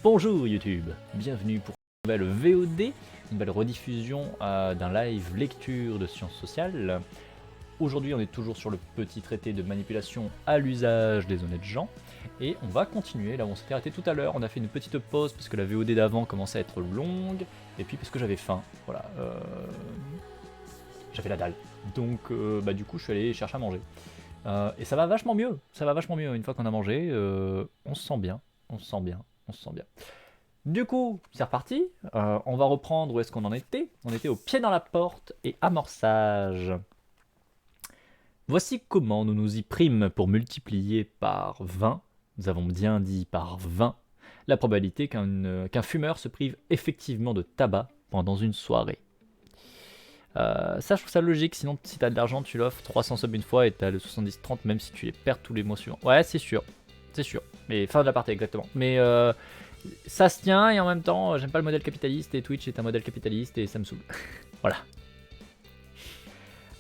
Bonjour YouTube, bienvenue pour une nouvelle VOD, une nouvelle rediffusion d'un live lecture de sciences sociales. Aujourd'hui on est toujours sur le petit traité de manipulation à l'usage des honnêtes gens, et on va continuer là où on s'était arrêté tout à l'heure. On a fait une petite pause parce que la VOD d'avant commençait à être longue, et puis parce que j'avais faim, voilà, j'avais la dalle, donc du coup je suis allé chercher à manger. Et ça va vachement mieux, une fois qu'on a mangé, on se sent bien, on se sent bien. Du coup, c'est reparti, on va reprendre où est-ce qu'on en était. On était au pied dans la porte et amorçage. Voici comment nous nous y prîmes pour multiplier par 20, nous avons bien dit par 20, la probabilité qu'un fumeur se prive effectivement de tabac pendant une soirée. Ça, je trouve ça logique, sinon si t'as de l'argent, tu l'offres 300 subs une fois et t'as le 70-30 même si tu les perds tous les mois suivants. Ouais, c'est sûr, mais fin de la partie exactement. Mais ça se tient et en même temps, j'aime pas le modèle capitaliste et Twitch est un modèle capitaliste et ça me saoule. Voilà.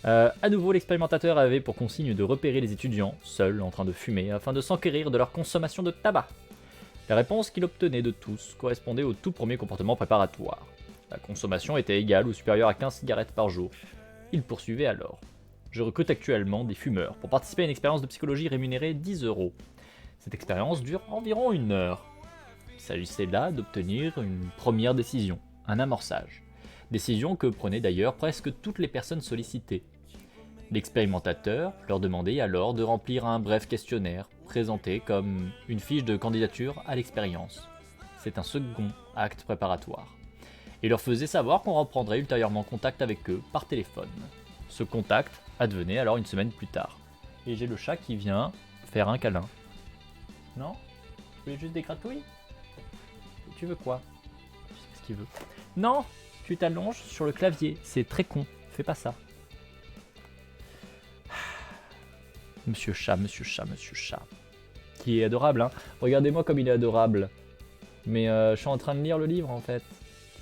À nouveau, l'expérimentateur avait pour consigne de repérer les étudiants, seuls en train de fumer, afin de s'enquérir de leur consommation de tabac. La réponse qu'il obtenait de tous correspondait au tout premier comportement préparatoire. La consommation était égale ou supérieure à 15 cigarettes par jour. Il poursuivait alors. Je recrute actuellement des fumeurs pour participer à une expérience de psychologie rémunérée 10 €. Cette expérience dure environ 1 heure. Il s'agissait là d'obtenir une première décision, un amorçage. Décision que prenaient d'ailleurs presque toutes les personnes sollicitées. L'expérimentateur leur demandait alors de remplir un bref questionnaire, présenté comme une fiche de candidature à l'expérience. C'est un second acte préparatoire. Il leur faisait savoir qu'on reprendrait ultérieurement contact avec eux par téléphone. Ce contact advenait alors une semaine plus tard. Et j'ai le chat qui vient faire un câlin. Non? Tu voulais juste des gratouilles? Tu veux quoi? Je sais pas ce qu'il veut. Non! Tu t'allonges sur le clavier, c'est très con. Fais pas ça. Monsieur chat. Qui est adorable, hein. Regardez-moi comme il est adorable. Mais je suis en train de lire le livre en fait.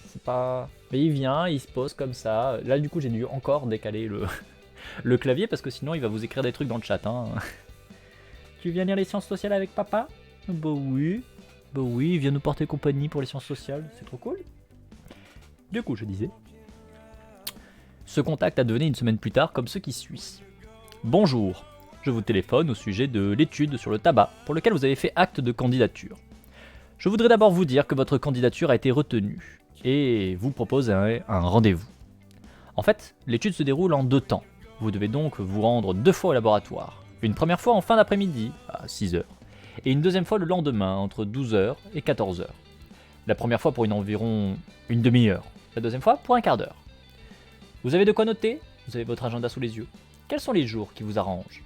C'est pas... Mais il vient, il se pose comme ça. Là du coup j'ai dû encore décaler le clavier parce que sinon il va vous écrire des trucs dans le chat, hein. Tu viens lire les sciences sociales avec papa? Bah oui, il vient nous porter compagnie pour les sciences sociales, c'est trop cool. Du coup, je disais, ce contact advenait une semaine plus tard comme ce qui suit. Bonjour, je vous téléphone au sujet de l'étude sur le tabac pour lequel vous avez fait acte de candidature. Je voudrais d'abord vous dire que votre candidature a été retenue et vous propose un rendez-vous. En fait, l'étude se déroule en 2 temps. Vous devez donc vous rendre 2 fois au laboratoire. Une première fois en fin d'après-midi, à 6 h, et une deuxième fois le lendemain, entre 12 h et 14 h. La première fois pour environ une demi-heure, la deuxième fois pour un quart d'heure. Vous avez de quoi noter? Vous avez votre agenda sous les yeux. Quels sont les jours qui vous arrangent?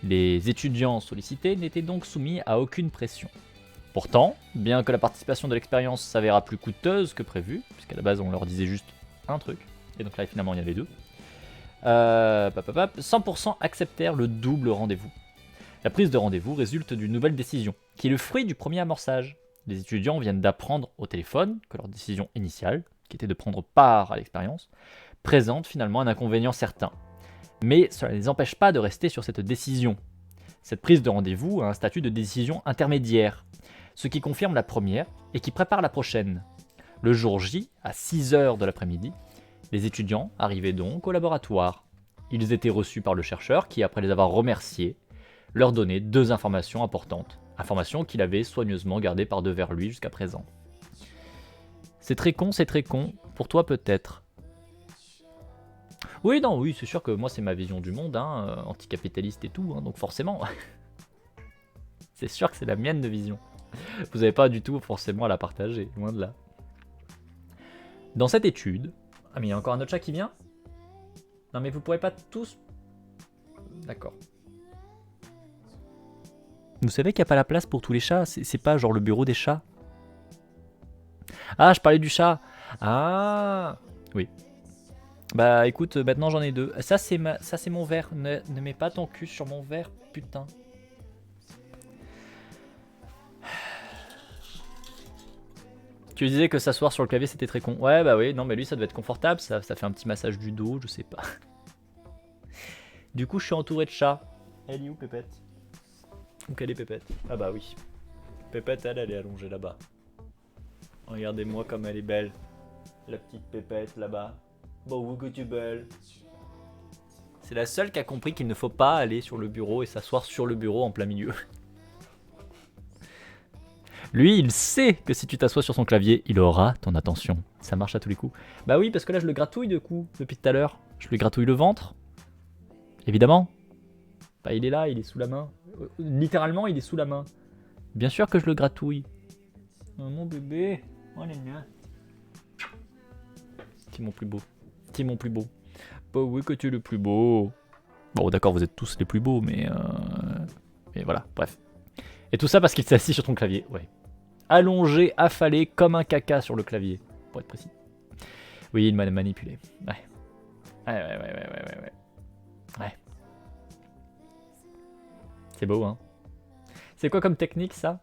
Les étudiants sollicités n'étaient donc soumis à aucune pression. Pourtant, bien que la participation de l'expérience s'avéra plus coûteuse que prévu, puisqu'à la base on leur disait juste un truc, et donc là finalement il y en avait 2, 100% acceptèrent le double rendez-vous. La prise de rendez-vous résulte d'une nouvelle décision, qui est le fruit du premier amorçage. Les étudiants viennent d'apprendre au téléphone que leur décision initiale, qui était de prendre part à l'expérience, présente finalement un inconvénient certain. Mais cela ne les empêche pas de rester sur cette décision. Cette prise de rendez-vous a un statut de décision intermédiaire, ce qui confirme la première et qui prépare la prochaine. Le jour J, à 6 h de l'après-midi, les étudiants arrivaient donc au laboratoire. Ils étaient reçus par le chercheur qui, après les avoir remerciés, leur donnait 2 informations importantes. Informations qu'il avait soigneusement gardées par devers lui jusqu'à présent. C'est très con, pour toi peut-être. Oui, non, oui, c'est sûr que moi c'est ma vision du monde, hein, anticapitaliste et tout, hein, donc forcément. C'est sûr que c'est la mienne de vision. Vous n'avez pas du tout forcément à la partager, loin de là. Dans cette étude... Ah mais il y a encore un autre chat qui vient? Non mais vous pourrez pas tous... D'accord. Vous savez qu'il n'y a pas la place pour tous les chats, c'est pas genre le bureau des chats. Ah, je parlais du chat. Ah, oui. Bah écoute, maintenant j'en ai 2. Ça c'est mon verre, ne mets pas ton cul sur mon verre, putain. Tu disais que s'asseoir sur le clavier c'était très con. Ouais bah oui, non mais lui ça devait être confortable, ça fait un petit massage du dos, je sais pas. Du coup je suis entouré de chats. Elle est où Pépette? Où qu'elle est Pépette? Ah bah oui. Pépette elle est allongée là-bas. Regardez-moi comme elle est belle. La petite pépette là-bas. Bon, vous que tu es belle. C'est la seule qui a compris qu'il ne faut pas aller sur le bureau et s'asseoir sur le bureau en plein milieu. Lui, il sait que si tu t'assois sur son clavier, il aura ton attention. Ça marche à tous les coups. Bah oui, parce que là, je le gratouille de coup, depuis tout à l'heure. Je lui gratouille le ventre. Évidemment. Bah il est là, il est sous la main. Littéralement, il est sous la main. Bien sûr que je le gratouille. Oh, mon bébé. Oh là là. C'est mon plus beau. C'est mon plus beau. Bah oui que tu es le plus beau. Bon d'accord, vous êtes tous les plus beaux, mais voilà, bref. Et tout ça parce qu'il s'est assis sur ton clavier, ouais. Allongé, affalé, comme un caca sur le clavier, pour être précis. Oui, il m'a manipulé. Ouais. Ouais. C'est beau, hein. C'est quoi comme technique, ça?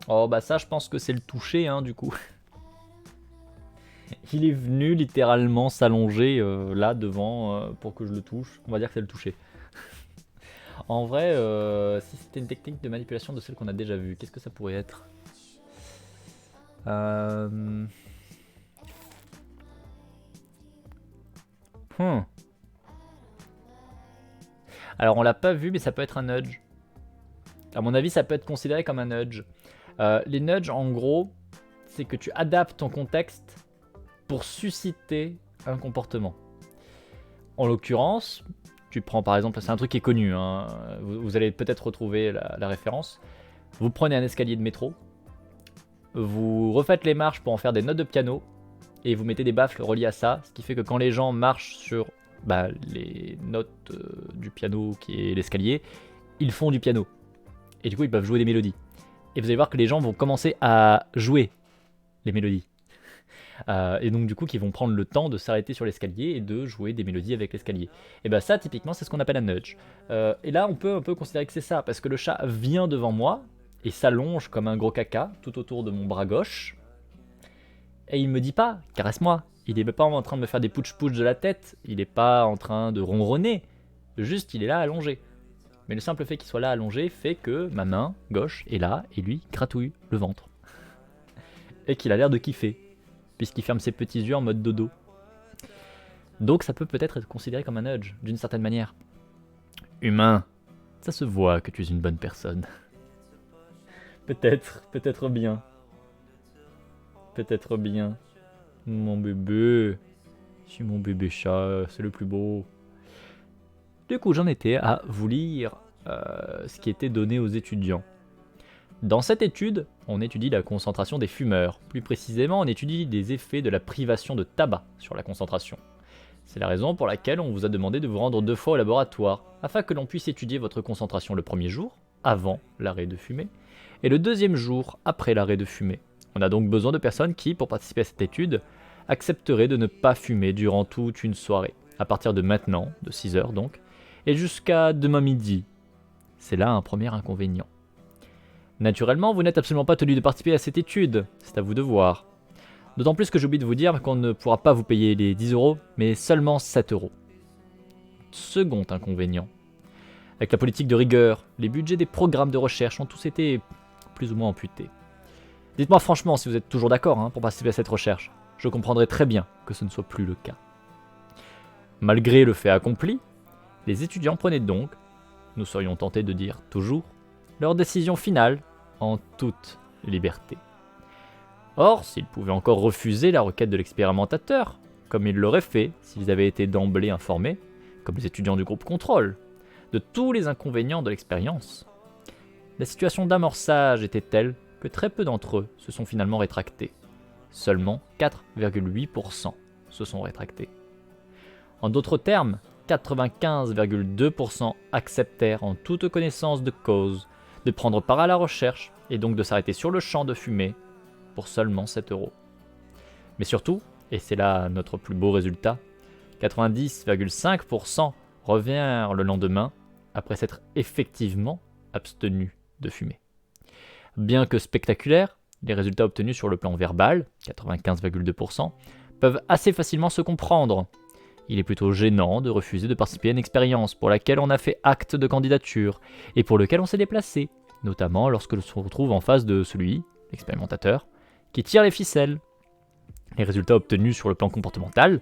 Oh, bah ça, je pense que c'est le toucher, hein, du coup. Il est venu littéralement s'allonger là devant pour que je le touche. On va dire que c'est le toucher. En vrai, si c'était une technique de manipulation de celle qu'on a déjà vue, qu'est-ce que ça pourrait être? Alors on l'a pas vu, mais ça peut être un nudge. À mon avis, ça peut être considéré comme un nudge. Les nudges, en gros, c'est que tu adaptes ton contexte pour susciter un comportement. En l'occurrence, tu prends par exemple, c'est un truc qui est connu, hein, vous allez peut-être retrouver la référence. Vous prenez un escalier de métro, vous refaites les marches pour en faire des notes de piano, et vous mettez des baffles reliés à ça, ce qui fait que quand les gens marchent sur les notes du piano qui est l'escalier, ils font du piano. Et du coup, ils peuvent jouer des mélodies. Et vous allez voir que les gens vont commencer à jouer les mélodies. Et donc du coup, qu'ils vont prendre le temps de s'arrêter sur l'escalier et de jouer des mélodies avec l'escalier. Et bah ça, typiquement, c'est ce qu'on appelle un nudge. Et là, on peut un peu considérer que c'est ça, parce que le chat vient devant moi et s'allonge comme un gros caca tout autour de mon bras gauche. Et il me dit pas, caresse-moi. Il est pas en train de me faire des pouch-pouch de la tête. Il est pas en train de ronronner. Juste, il est là allongé. Mais le simple fait qu'il soit là allongé fait que ma main gauche est là et lui gratouille le ventre. Et qu'il a l'air de kiffer, puisqu'il ferme ses petits yeux en mode dodo. Donc ça peut peut-être être considéré comme un nudge, d'une certaine manière. Humain, ça se voit que tu es une bonne personne. Peut-être bien. Peut-être bien. Mon bébé. C'est mon bébé chat, c'est le plus beau. Du coup, j'en étais à vous lire ce qui était donné aux étudiants. Dans cette étude, on étudie la concentration des fumeurs. Plus précisément, on étudie les effets de la privation de tabac sur la concentration. C'est la raison pour laquelle on vous a demandé de vous rendre 2 fois au laboratoire, afin que l'on puisse étudier votre concentration le premier jour, avant l'arrêt de fumer, et le deuxième jour, après l'arrêt de fumer. On a donc besoin de personnes qui, pour participer à cette étude, accepteraient de ne pas fumer durant toute une soirée, à partir de maintenant, de 6h donc, et jusqu'à demain midi. C'est là un premier inconvénient. Naturellement, vous n'êtes absolument pas tenu de participer à cette étude, c'est à vous de voir. D'autant plus que j'ai oublié de vous dire qu'on ne pourra pas vous payer les 10 €, mais seulement 7 €. Second inconvénient. Avec la politique de rigueur, les budgets des programmes de recherche ont tous été plus ou moins amputés. Dites-moi franchement si vous êtes toujours d'accord pour participer à cette recherche. Je comprendrai très bien que ce ne soit plus le cas. Malgré le fait accompli, les étudiants prenaient donc, nous serions tentés de dire toujours, leur décision finale en toute liberté. Or, s'ils pouvaient encore refuser la requête de l'expérimentateur, comme ils l'auraient fait s'ils avaient été d'emblée informés, comme les étudiants du groupe contrôle, de tous les inconvénients de l'expérience, la situation d'amorçage était telle que très peu d'entre eux se sont finalement rétractés. Seulement 4,8% se sont rétractés. En d'autres termes, 95,2% acceptèrent en toute connaissance de cause de prendre part à la recherche et donc de s'arrêter sur le champ de fumer pour seulement 7 €. Mais surtout, et c'est là notre plus beau résultat, 90,5% revinrent le lendemain après s'être effectivement abstenus de fumer. Bien que spectaculaires, les résultats obtenus sur le plan verbal, 95,2%, peuvent assez facilement se comprendre. Il est plutôt gênant de refuser de participer à une expérience pour laquelle on a fait acte de candidature et pour lequel on s'est déplacé, notamment lorsque l'on se retrouve en face de celui, l'expérimentateur, qui tire les ficelles. Les résultats obtenus sur le plan comportemental,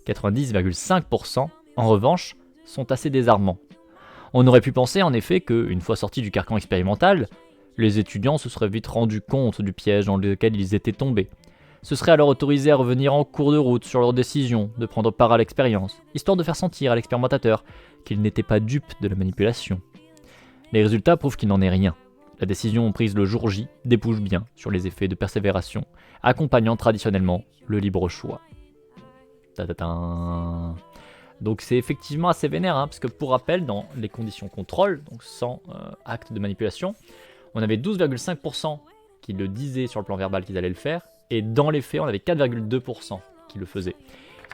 90,5%, en revanche, sont assez désarmants. On aurait pu penser en effet qu'une fois sortis du carcan expérimental, les étudiants se seraient vite rendus compte du piège dans lequel ils étaient tombés. Ce serait alors autorisé à revenir en cours de route sur leur décision de prendre part à l'expérience, histoire de faire sentir à l'expérimentateur qu'il n'était pas dupe de la manipulation. Les résultats prouvent qu'il n'en est rien. La décision prise le jour J débouche bien sur les effets de persévération, accompagnant traditionnellement le libre choix. Ta-ta-ta. Donc c'est effectivement assez vénère, parce que pour rappel, dans les conditions contrôle, donc sans acte de manipulation, on avait 12,5% qui le disaient sur le plan verbal qu'ils allaient le faire, et dans les faits, on avait 4,2% qui le faisaient.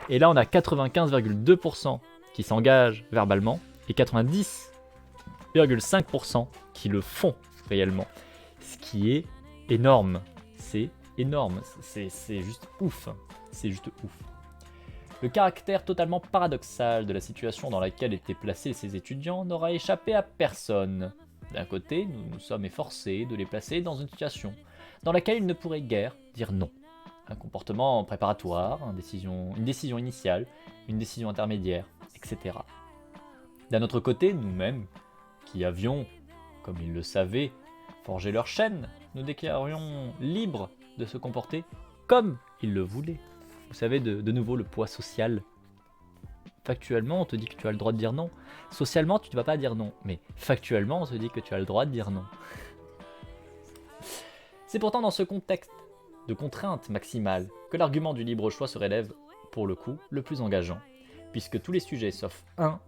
Et là, on a 95,2% qui s'engagent verbalement, et 90,5% qui le font réellement. Ce qui est énorme. C'est énorme. C'est juste ouf. C'est juste ouf. Le caractère totalement paradoxal de la situation dans laquelle étaient placés ces étudiants n'aura échappé à personne. D'un côté, nous nous sommes efforcés de les placer dans une situation dans laquelle ils ne pourraient guère dire non. Un comportement préparatoire, une décision initiale, une décision intermédiaire, etc. D'un autre côté, nous-mêmes, qui avions, comme ils le savaient, forgé leur chaîne, nous déclarions libres de se comporter comme ils le voulaient. Vous savez, de nouveau, le poids social. Factuellement, on te dit que tu as le droit de dire non. Socialement, tu ne vas pas dire non. Mais factuellement, on te dit que tu as le droit de dire non. C'est pourtant dans ce contexte de contrainte maximale que l'argument du libre choix se révèle, pour le coup, le plus engageant. Puisque tous les sujets, sauf un,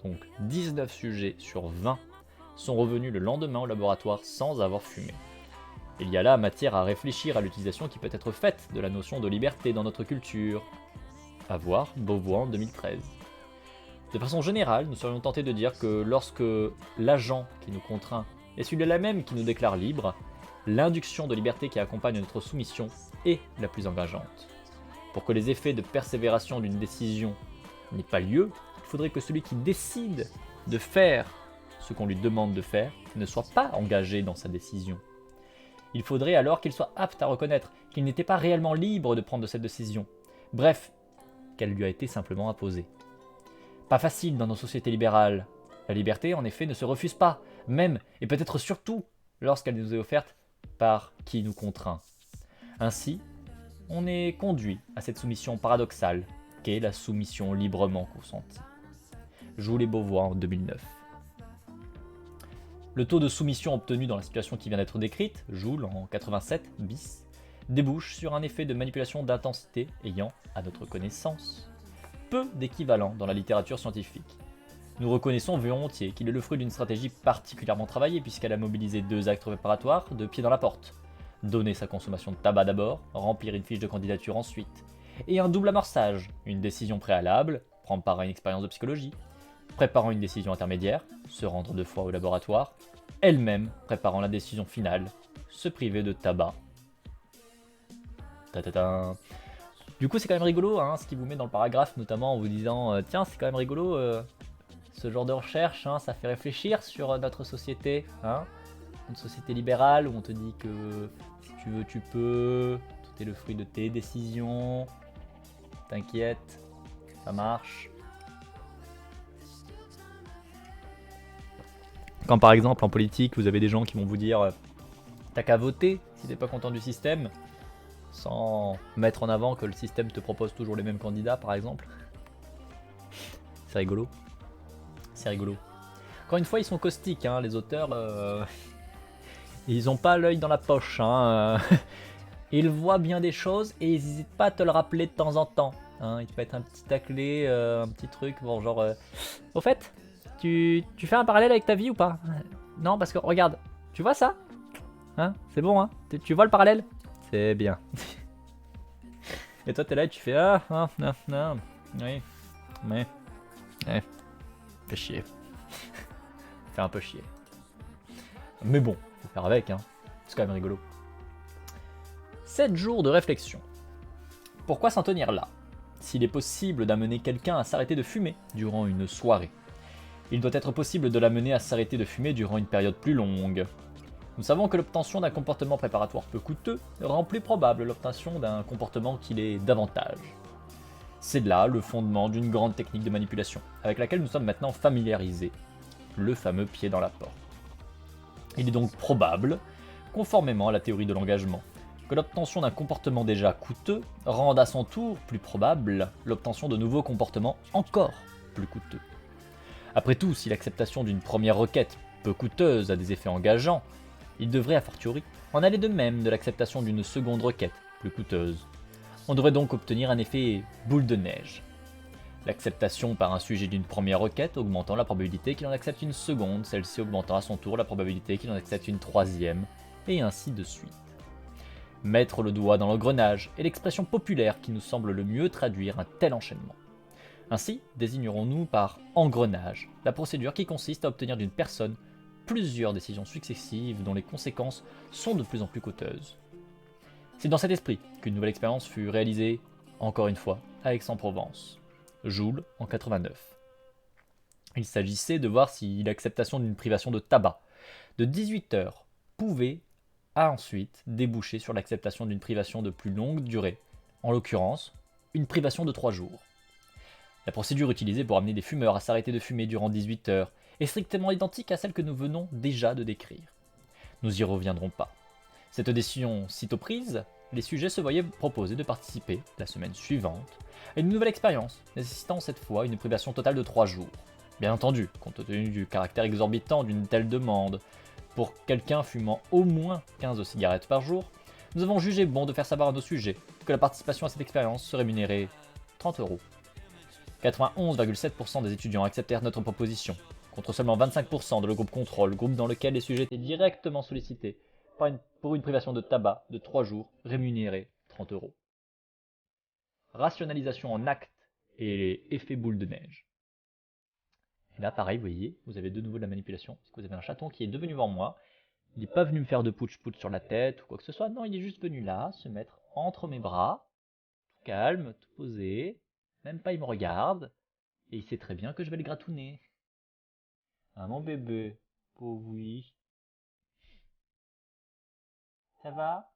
donc 19 sujets sur 20, sont revenus le lendemain au laboratoire sans avoir fumé. Il y a là matière à réfléchir à l'utilisation qui peut être faite de la notion de liberté dans notre culture. À voir Beauvois en 2013. De façon générale, nous serions tentés de dire que lorsque l'agent qui nous contraint est celui-là même qui nous déclare libre, l'induction de liberté qui accompagne notre soumission est la plus engageante. Pour que les effets de persévération d'une décision n'aient pas lieu, il faudrait que celui qui décide de faire ce qu'on lui demande de faire ne soit pas engagé dans sa décision. Il faudrait alors qu'il soit apte à reconnaître qu'il n'était pas réellement libre de prendre cette décision. Bref, qu'elle lui a été simplement imposée. Pas facile dans nos sociétés libérales. La liberté, en effet, ne se refuse pas, même et peut-être surtout lorsqu'elle nous est offerte par qui nous contraint. Ainsi, on est conduit à cette soumission paradoxale qu'est la soumission librement consentie. Joue les Beauvois en 2009. Le taux de soumission obtenu dans la situation qui vient d'être décrite, Joule en 87 bis, débouche sur un effet de manipulation d'intensité ayant, à notre connaissance, peu d'équivalent dans la littérature scientifique. Nous reconnaissons volontiers qu'il est le fruit d'une stratégie particulièrement travaillée puisqu'elle a mobilisé 2 actes préparatoires de pied dans la porte. Donner sa consommation de tabac d'abord, remplir une fiche de candidature ensuite. Et un double amorçage, une décision préalable, prendre part à une expérience de psychologie, préparant une décision intermédiaire, se rendre 2 fois au laboratoire, elle-même préparant la décision finale, se priver de tabac. Ta-ta-ta. Du coup, c'est quand même rigolo ce qu'il vous met dans le paragraphe, notamment en vous disant tiens, c'est quand même rigolo, ce genre de recherche, ça fait réfléchir sur notre société, une société libérale où on te dit que si tu veux, tu peux, tout est le fruit de tes décisions, t'inquiète, ça marche. Quand par exemple en politique, vous avez des gens qui vont vous dire t'as qu'à voter si t'es pas content du système, sans mettre en avant que le système te propose toujours les mêmes candidats par exemple. C'est rigolo. C'est rigolo. Encore une fois, ils sont caustiques, les auteurs. Ils ont pas l'œil dans la poche. Ils voient bien des choses et ils n'hésitent pas à te le rappeler de temps en temps. Il te mettent un petit taclé, un petit truc, bon genre... Au fait, tu fais un parallèle avec ta vie ou pas? Non, parce que regarde, tu vois ça? C'est bon, tu vois le parallèle? C'est bien. Et toi, t'es là et tu fais non, oui, mais, fais chier. Fais un peu chier. Mais bon, faut faire avec, c'est quand même rigolo. 7 jours de réflexion. Pourquoi s'en tenir là? S'il est possible d'amener quelqu'un à s'arrêter de fumer durant une soirée, il doit être possible de l'amener à s'arrêter de fumer durant une période plus longue. Nous savons que l'obtention d'un comportement préparatoire peu coûteux rend plus probable l'obtention d'un comportement qui l'est davantage. C'est là le fondement d'une grande technique de manipulation, avec laquelle nous sommes maintenant familiarisés, le fameux pied dans la porte. Il est donc probable, conformément à la théorie de l'engagement, que l'obtention d'un comportement déjà coûteux rende à son tour plus probable l'obtention de nouveaux comportements encore plus coûteux. Après tout, si l'acceptation d'une première requête peu coûteuse a des effets engageants, il devrait a fortiori en aller de même de l'acceptation d'une seconde requête plus coûteuse. On devrait donc obtenir un effet boule de neige. L'acceptation par un sujet d'une première requête augmentant la probabilité qu'il en accepte une seconde, celle-ci augmentant à son tour la probabilité qu'il en accepte une troisième, et ainsi de suite. Mettre le doigt dans l'engrenage est l'expression populaire qui nous semble le mieux traduire un tel enchaînement. Ainsi, désignerons-nous par engrenage la procédure qui consiste à obtenir d'une personne plusieurs décisions successives dont les conséquences sont de plus en plus coûteuses. C'est dans cet esprit qu'une nouvelle expérience fut réalisée, encore une fois, à Aix-en-Provence. Joule en 89. Il s'agissait de voir si l'acceptation d'une privation de tabac de 18 heures pouvait ensuite déboucher sur l'acceptation d'une privation de plus longue durée, en l'occurrence, une privation de 3 jours. La procédure utilisée pour amener des fumeurs à s'arrêter de fumer durant 18 heures est strictement identique à celle que nous venons déjà de décrire. Nous y reviendrons pas. Cette décision sitôt prise, les sujets se voyaient proposer de participer, la semaine suivante, à une nouvelle expérience, nécessitant cette fois une privation totale de 3 jours. Bien entendu, compte tenu du caractère exorbitant d'une telle demande, pour quelqu'un fumant au moins 15 cigarettes par jour, nous avons jugé bon de faire savoir à nos sujets que la participation à cette expérience se rémunérait 30 €. 91,7% des étudiants acceptèrent notre proposition, contre seulement 25% de le groupe contrôle, groupe dans lequel les sujets étaient directement sollicités pour une privation de tabac de 3 jours rémunérée 30 €. Rationalisation en acte et effet boule de neige. Et là, pareil, vous voyez, vous avez de nouveau de la manipulation, parce que vous avez un chaton qui est devenu devant moi. Il n'est pas venu me faire de putsch-putsch sur la tête ou quoi que ce soit, non, il est juste venu là, se mettre entre mes bras, tout calme, tout posé, même pas il me regarde, et il sait très bien que je vais le gratouner. Ah mon bébé, pauvre oui. Ça va?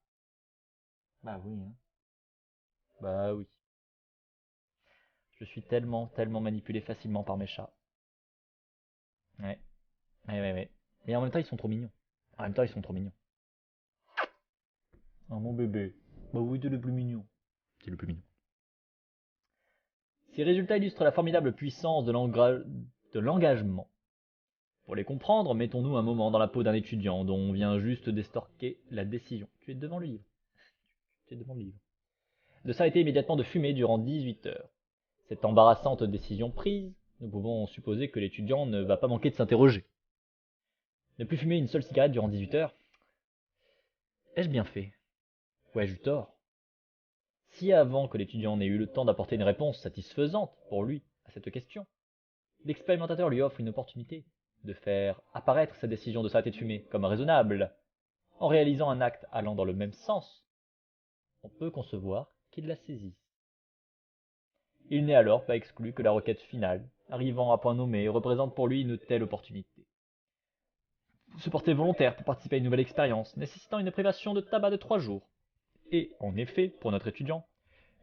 Bah oui, hein. Bah oui. Je suis tellement manipulé facilement par mes chats. Ouais. Ouais. Mais en même temps, ils sont trop mignons. Ah mon bébé. Bah oui, t'es le plus mignon. C'est le plus mignon. Ces résultats illustrent la formidable puissance de l'engagement. Pour les comprendre, mettons-nous un moment dans la peau d'un étudiant dont on vient juste d'estorquer la décision. Tu es devant le livre. De s'arrêter immédiatement de fumer durant 18 heures. Cette embarrassante décision prise, nous pouvons supposer que l'étudiant ne va pas manquer de s'interroger. Ne plus fumer une seule cigarette durant 18 heures? Ai-je bien fait? Ou ai-je eu tort? Si avant que l'étudiant n'ait eu le temps d'apporter une réponse satisfaisante pour lui à cette question, l'expérimentateur lui offre une opportunité de faire apparaître sa décision de s'arrêter de fumer comme raisonnable, en réalisant un acte allant dans le même sens, on peut concevoir qu'il la saisisse. Il n'est alors pas exclu que la requête finale, arrivant à point nommé, représente pour lui une telle opportunité. Se porter volontaire pour participer à une nouvelle expérience, nécessitant une privation de tabac de 3 jours, est, en effet, pour notre étudiant,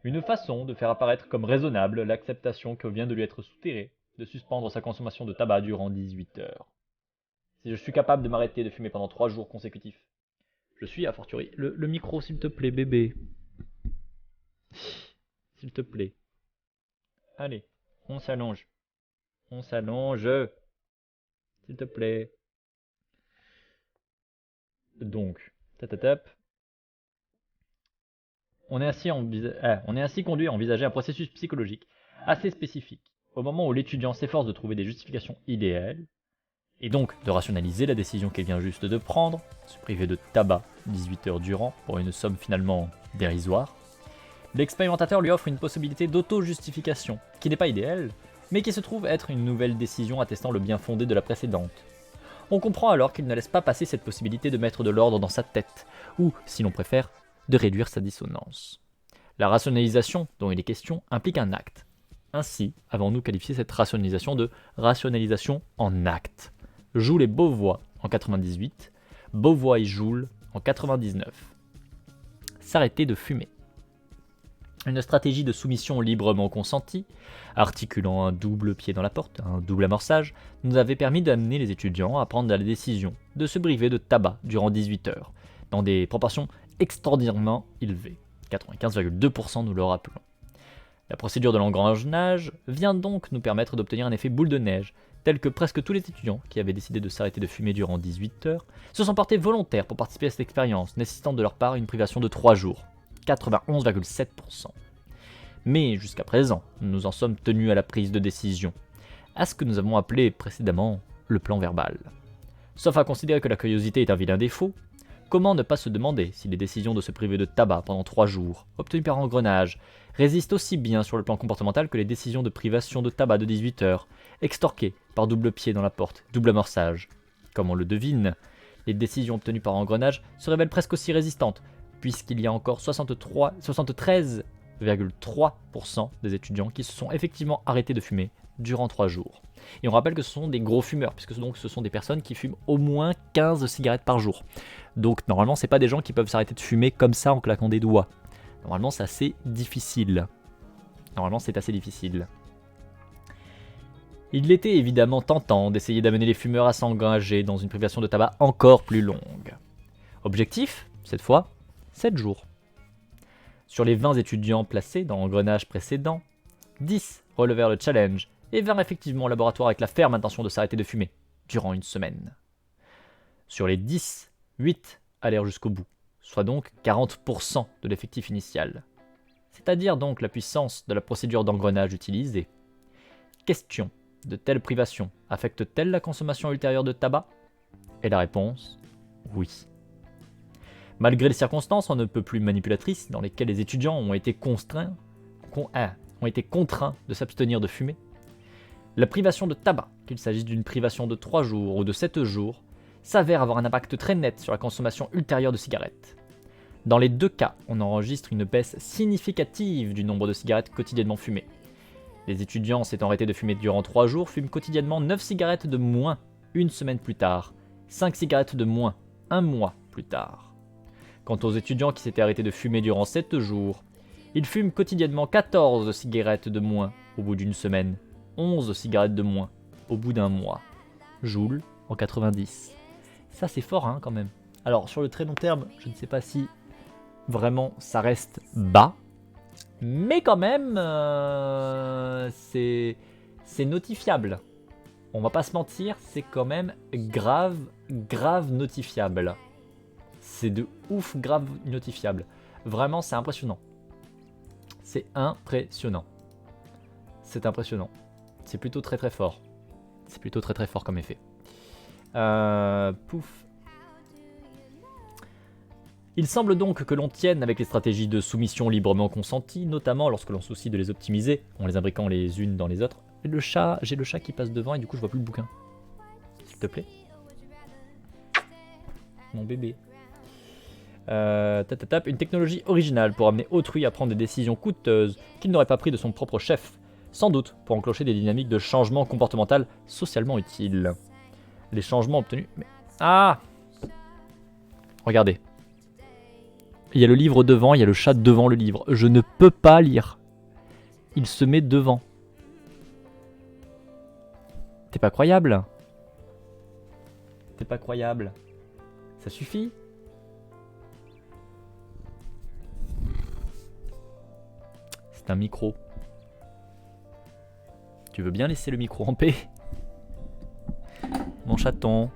une façon de faire apparaître comme raisonnable l'acceptation que vient de lui être soutirée de suspendre sa consommation de tabac durant 18 heures. Si je suis capable de m'arrêter de fumer pendant 3 jours consécutifs, je suis a fortiori... Le micro, s'il te plaît, bébé. S'il te plaît. Allez, on s'allonge. S'il te plaît. Donc, tatap. On est ainsi conduit à envisager un processus psychologique assez spécifique, au moment où l'étudiant s'efforce de trouver des justifications idéales, et donc de rationaliser la décision qu'il vient juste de prendre, se priver de tabac 18 heures durant pour une somme finalement dérisoire. L'expérimentateur lui offre une possibilité d'auto-justification, qui n'est pas idéale, mais qui se trouve être une nouvelle décision attestant le bien fondé de la précédente. On comprend alors qu'il ne laisse pas passer cette possibilité de mettre de l'ordre dans sa tête, ou, si l'on préfère, de réduire sa dissonance. La rationalisation dont il est question implique un acte. Ainsi, avons-nous qualifié cette rationalisation de rationalisation en acte. Joule et Beauvois, en 98, Beauvois et Joule en 99. S'arrêter de fumer. Une stratégie de soumission librement consentie, articulant un double pied dans la porte, un double amorçage, nous avait permis d'amener les étudiants à prendre la décision de se priver de tabac durant 18 heures, dans des proportions extraordinairement élevées. 95,2% nous le rappelons. La procédure de l'engrenage vient donc nous permettre d'obtenir un effet boule de neige, tel que presque tous les étudiants qui avaient décidé de s'arrêter de fumer durant 18 heures se sont portés volontaires pour participer à cette expérience, nécessitant de leur part une privation de 3 jours. 91,7%. Mais jusqu'à présent, nous en sommes tenus à la prise de décision, à ce que nous avons appelé précédemment le plan verbal. Sauf à considérer que la curiosité est un vilain défaut, comment ne pas se demander si les décisions de se priver de tabac pendant 3 jours, obtenues par engrenage, résistent aussi bien sur le plan comportemental que les décisions de privation de tabac de 18 heures, extorquées par double pied dans la porte, double amorçage. Comme on le devine, les décisions obtenues par engrenage se révèlent presque aussi résistantes, puisqu'il y a encore 73,3% des étudiants qui se sont effectivement arrêtés de fumer durant 3 jours. Et on rappelle que ce sont des gros fumeurs, puisque donc ce sont des personnes qui fument au moins 15 cigarettes par jour. Donc normalement, c'est pas des gens qui peuvent s'arrêter de fumer comme ça en claquant des doigts. Normalement, c'est assez difficile. Il était évidemment tentant d'essayer d'amener les fumeurs à s'engager dans une privation de tabac encore plus longue. Objectif, cette fois, 7 jours. Sur les 20 étudiants placés dans l'engrenage précédent, 10 relevèrent le challenge et vinrent effectivement au laboratoire avec la ferme intention de s'arrêter de fumer durant une semaine. Sur les 10, 8 allèrent jusqu'au bout, soit donc 40% de l'effectif initial. C'est-à-dire donc la puissance de la procédure d'engrenage utilisée. Question, de telles privations affectent-elles la consommation ultérieure de tabac? Et la réponse, oui. Malgré les circonstances on ne peut plus manipulatrices dans lesquelles les étudiants ont été contraints de s'abstenir de fumer, la privation de tabac, qu'il s'agisse d'une privation de 3 jours ou de 7 jours, s'avère avoir un impact très net sur la consommation ultérieure de cigarettes. Dans les deux cas, on enregistre une baisse significative du nombre de cigarettes quotidiennement fumées. Les étudiants s'étant arrêtés de fumer durant 3 jours fument quotidiennement 9 cigarettes de moins une semaine plus tard, 5 cigarettes de moins un mois plus tard. Quant aux étudiants qui s'étaient arrêtés de fumer durant 7 jours, ils fument quotidiennement 14 cigarettes de moins au bout d'une semaine, 11 cigarettes de moins au bout d'un mois. Joule en 90. Ça c'est fort hein, quand même. Alors sur le très long terme, je ne sais pas si vraiment ça reste bas, mais quand même c'est notifiable. On va pas se mentir, c'est quand même grave notifiable. C'est de ouf grave notifiable. Vraiment, c'est impressionnant. C'est impressionnant. C'est impressionnant. C'est plutôt très fort. C'est plutôt très fort comme effet. Pouf. Il semble donc que l'on tienne avec les stratégies de soumission librement consentie, notamment lorsque l'on soucie de les optimiser, en les imbriquant les unes dans les autres. Et le chat, j'ai le chat qui passe devant et du coup je vois plus le bouquin. S'il te plaît. Mon bébé. Une technologie originale pour amener autrui à prendre des décisions coûteuses qu'il n'aurait pas pris de son propre chef, sans doute pour enclencher des dynamiques de changement comportemental socialement utiles. Les changements obtenus... Mais... Ah! Regardez. Il y a le livre devant, il y a le chat devant le livre. Je ne peux pas lire. Il se met devant. T'es pas croyable? T'es pas croyable? Ça suffit? C'est un micro. Tu veux bien laisser le micro en paix? Mon chaton.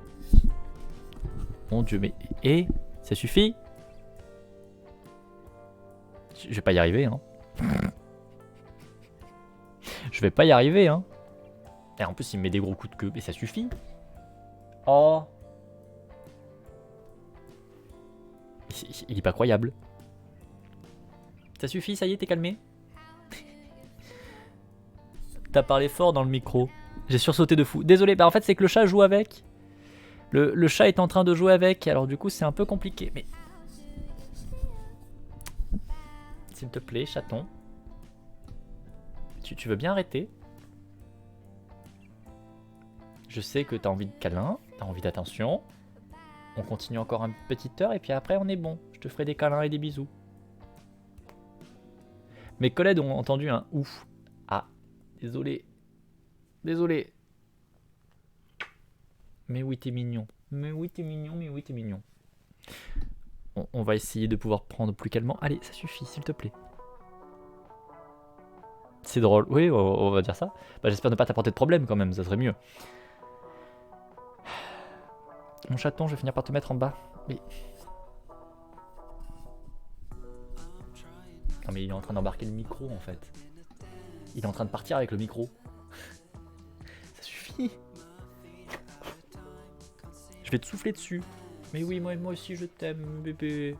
Mon Dieu, mais... Et ça suffit? Je vais pas y arriver, hein. Je vais pas y arriver, hein. Et en plus, il me met des gros coups de queue. Mais ça suffit? Oh. Il est pas croyable. Ça suffit, ça y est, t'es calmé? T'as parlé fort dans le micro. J'ai sursauté de fou. Désolé, bah en fait c'est que le chat joue avec. Le chat est en train de jouer avec, alors du coup c'est un peu compliqué. Mais... S'il te plaît, chaton. Tu veux bien arrêter? Je sais que t'as envie de câlin, t'as envie d'attention. On continue encore une petite heure et puis après on est bon. Je te ferai des câlins et des bisous. Mes collègues ont entendu un ouf. Ah, désolé. Désolé. Mais oui, t'es mignon. Mais oui, t'es mignon, mais oui, t'es mignon. On va essayer de pouvoir prendre plus calmement. Allez, ça suffit, s'il te plaît. C'est drôle. Oui, on va dire ça. Bah, j'espère ne pas t'apporter de problème quand même, ça serait mieux. Mon chaton, je vais finir par te mettre en bas. Mais... Non mais il est en train d'embarquer le micro en fait. Il est en train de partir avec le micro. Ça suffit. Je vais te souffler dessus. Mais oui, moi aussi je t'aime, bébé.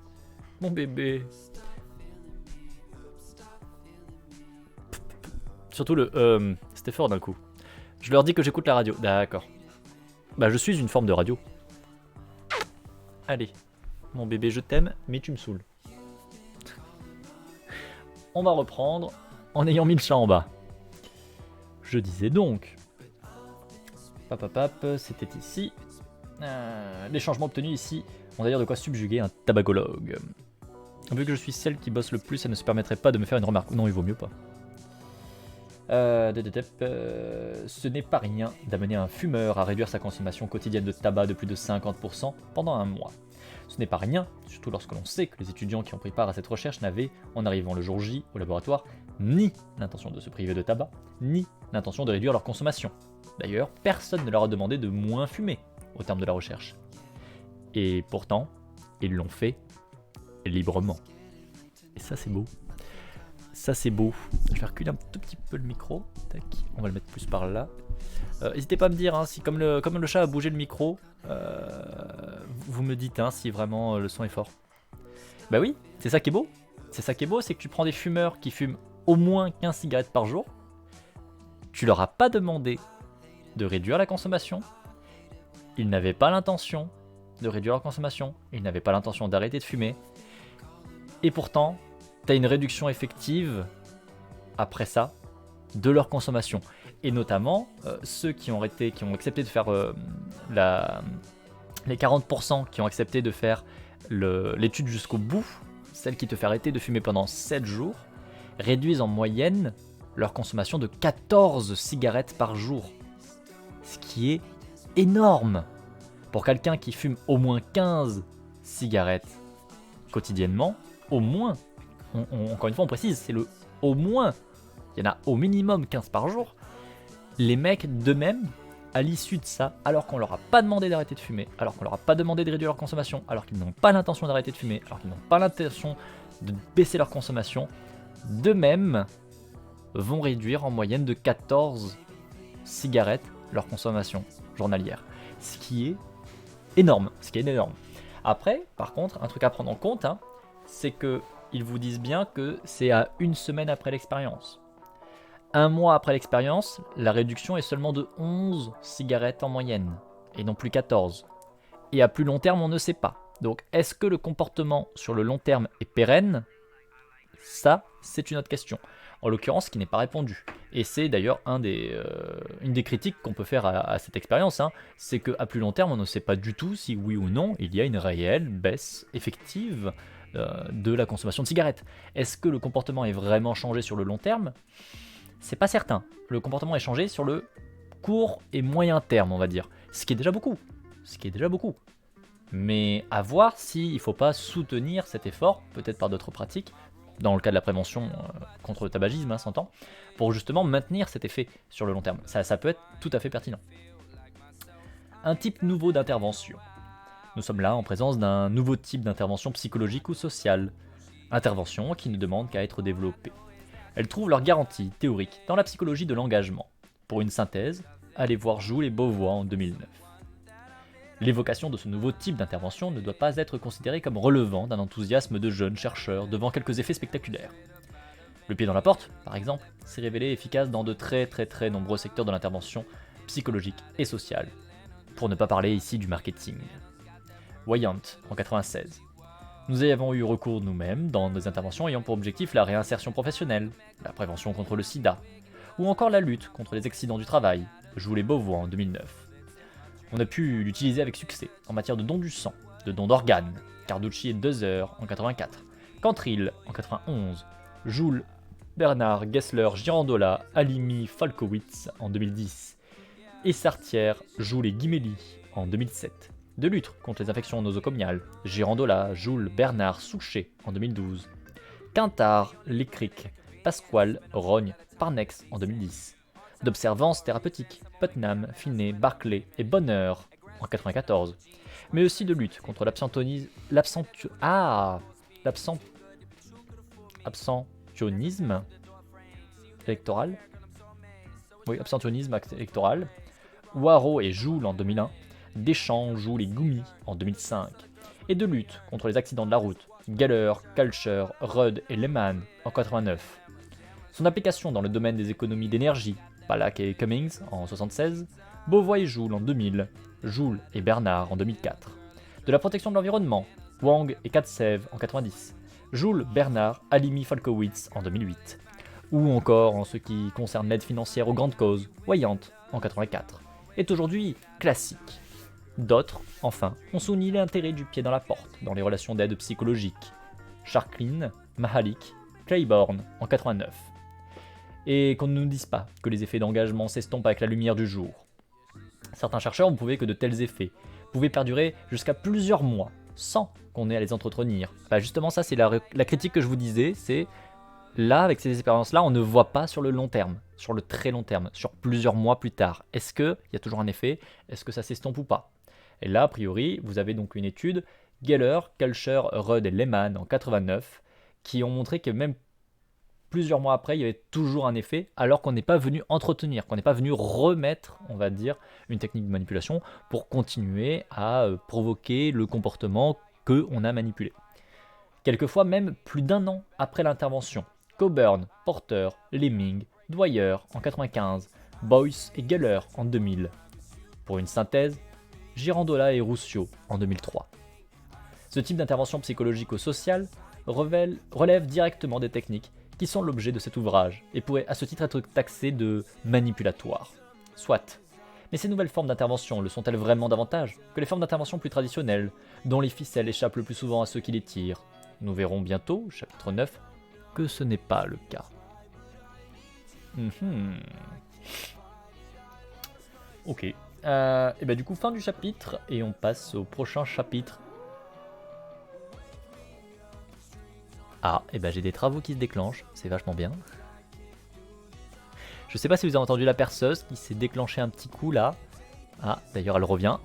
Mon bébé. Surtout le... C'était fort d'un coup. Je leur dis que j'écoute la radio. D'accord. Bah je suis une forme de radio. Allez. Mon bébé, je t'aime, mais tu me saoules. On va reprendre en ayant mis le chat en bas. Je disais donc... C'était ici. Les changements obtenus ici ont d'ailleurs de quoi subjuguer un tabacologue. Vu que je suis celle qui bosse le plus, elle ne se permettrait pas de me faire une remarque. Non, il vaut mieux pas. Ce n'est pas rien d'amener un fumeur à réduire sa consommation quotidienne de tabac de plus de 50% pendant un mois. Ce n'est pas rien, surtout lorsque l'on sait que les étudiants qui ont pris part à cette recherche n'avaient, en arrivant le jour J au laboratoire, ni l'intention de se priver de tabac, ni l'intention de réduire leur consommation. D'ailleurs, personne ne leur a demandé de moins fumer, au terme de la recherche. Et pourtant, ils l'ont fait librement. Et ça, c'est beau. Ça, c'est beau. Je vais reculer un tout petit peu le micro. Tac. On va le mettre plus par là. N'hésitez pas à me dire, hein, si comme le chat a bougé le micro, vous me dites hein, si vraiment le son est fort. Bah oui, c'est ça qui est beau. C'est ça qui est beau, c'est que tu prends des fumeurs qui fument au moins 15 cigarettes par jour. Tu leur as pas demandé de réduire la consommation. Ils n'avaient pas l'intention de réduire leur consommation. Ils n'avaient pas l'intention d'arrêter de fumer. Et pourtant, tu as une réduction effective, après ça, de leur consommation. Et notamment, ceux qui ont accepté de faire les 40% qui ont accepté de faire l'étude jusqu'au bout, celle qui te fait arrêter de fumer pendant 7 jours, réduisent en moyenne leur consommation de 14 cigarettes par jour. Ce qui est énorme. Pour quelqu'un qui fume au moins 15 cigarettes quotidiennement, au moins, encore une fois on précise, c'est le au moins, il y en a au minimum 15 par jour, les mecs d'eux-mêmes, à l'issue de ça, alors qu'on leur a pas demandé d'arrêter de fumer, alors qu'on leur a pas demandé de réduire leur consommation, alors qu'ils n'ont pas l'intention d'arrêter de fumer, alors qu'ils n'ont pas l'intention de baisser leur consommation, d'eux-mêmes vont réduire en moyenne de 14 cigarettes leur consommation journalière. Ce qui est énorme, Après, par contre, un truc à prendre en compte, hein, c'est que ils vous disent bien que c'est à une semaine après l'expérience. Un mois après l'expérience, la réduction est seulement de 11 cigarettes en moyenne, et non plus 14. Et à plus long terme, on ne sait pas. Donc, est-ce que le comportement sur le long terme est pérenne ? Ça, c'est une autre question. En l'occurrence, qui n'est pas répondu. Et c'est d'ailleurs une des critiques qu'on peut faire à cette expérience, hein, c'est qu'à plus long terme, on ne sait pas du tout si oui ou non il y a une réelle baisse effective de la consommation de cigarettes. Est-ce que le comportement est vraiment changé sur le long terme ? C'est pas certain. Le comportement est changé sur le court et moyen terme, on va dire. Ce qui est déjà beaucoup. Mais à voir s'il ne faut pas soutenir cet effort, peut-être par d'autres pratiques, dans le cas de la prévention contre le tabagisme, hein, s'entend, pour justement maintenir cet effet sur le long terme. Ça peut être tout à fait pertinent. Un type nouveau d'intervention. Nous sommes là en présence d'un nouveau type d'intervention psychologique ou sociale. Intervention qui ne demande qu'à être développée. Elles trouvent leur garantie théorique dans la psychologie de l'engagement. Pour une synthèse, allez voir Joule et Beauvois en 2009. L'évocation de ce nouveau type d'intervention ne doit pas être considérée comme relevant d'un enthousiasme de jeunes chercheurs devant quelques effets spectaculaires. Le pied dans la porte, par exemple, s'est révélé efficace dans de très nombreux secteurs de l'intervention psychologique et sociale, pour ne pas parler ici du marketing. Wayant, en 96. Nous y avons eu recours nous-mêmes dans des interventions ayant pour objectif la réinsertion professionnelle, la prévention contre le sida, ou encore la lutte contre les accidents du travail, Joule et Beauvois en 2009. On a pu l'utiliser avec succès en matière de don du sang, de don d'organes. Carducci et Dozer en 84. Cantril en 91. Joule, Bernard, Gessler, Girandola, Halimi, Falkowitz en 2010. Et Sartière, Joule et Guimelli en 2007. De lutte contre les infections nosocomiales. Girandola, Joule, Bernard, Souchet en 2012. Quintard, Lécric, Pasquale, Rogne, Parnex en 2010. D'observance thérapeutique, Putnam, Finet, Barclay et Bonheur en 94. Mais aussi de lutte contre l'abstentionnisme électoral. Oui, abstentionnisme électoral. Waro et Joule en 2001. Deschamps, Joule et Goumi en 2005. Et de lutte contre les accidents de la route. Geller, Kalcher, Rudd et Lehmann en 89. Son application dans le domaine des économies d'énergie, Palac et Cummings en 76, Beauvois et Joule en 2000, Joule et Bernard en 2004. De la protection de l'environnement, Wang et Katsev en 90, Joule, Bernard, Halimi, Falkowitz en 2008. Ou encore en ce qui concerne l'aide financière aux grandes causes, Wayant en 84. Est aujourd'hui classique. D'autres, enfin, ont souligné l'intérêt du pied dans la porte dans les relations d'aide psychologique. Sharklin, Mahalik, Claiborne en 89. Et qu'on ne nous dise pas que les effets d'engagement s'estompent avec la lumière du jour. Certains chercheurs ont prouvé que de tels effets pouvaient perdurer jusqu'à plusieurs mois, sans qu'on ait à les entretenir. Bah justement, ça c'est la critique que je vous disais, c'est là, avec ces expériences-là, on ne voit pas sur le long terme, sur le très long terme, sur plusieurs mois plus tard. Est-ce qu'il y a toujours un effet? Est-ce que ça s'estompe ou pas? Et là, a priori, vous avez donc une étude, Geller, Kalcher, Rudd et Lehmann en 89, qui ont montré que même plusieurs mois après, il y avait toujours un effet, alors qu'on n'est pas venu entretenir, qu'on n'est pas venu remettre, on va dire, une technique de manipulation pour continuer à provoquer le comportement qu'on a manipulé. Quelquefois même plus d'un an après l'intervention. Coburn, Porter, Lemming, Dwyer en 95, Boyce et Geller en 2000. Pour une synthèse, Girandola et Roussio en 2003. Ce type d'intervention psychologico-sociale relève directement des techniques qui sont l'objet de cet ouvrage et pourraient à ce titre être taxées de manipulatoires. Soit. Mais ces nouvelles formes d'intervention le sont-elles vraiment davantage que les formes d'intervention plus traditionnelles, dont les ficelles échappent le plus souvent à ceux qui les tirent? Nous verrons bientôt, chapitre 9, que ce n'est pas le cas. Ok. Et bah du coup, fin du chapitre, et on passe au prochain chapitre. Ah, et bah j'ai des travaux qui se déclenchent, c'est vachement bien. Je sais pas si vous avez entendu la perceuse qui s'est déclenchée un petit coup là. Ah, d'ailleurs elle revient.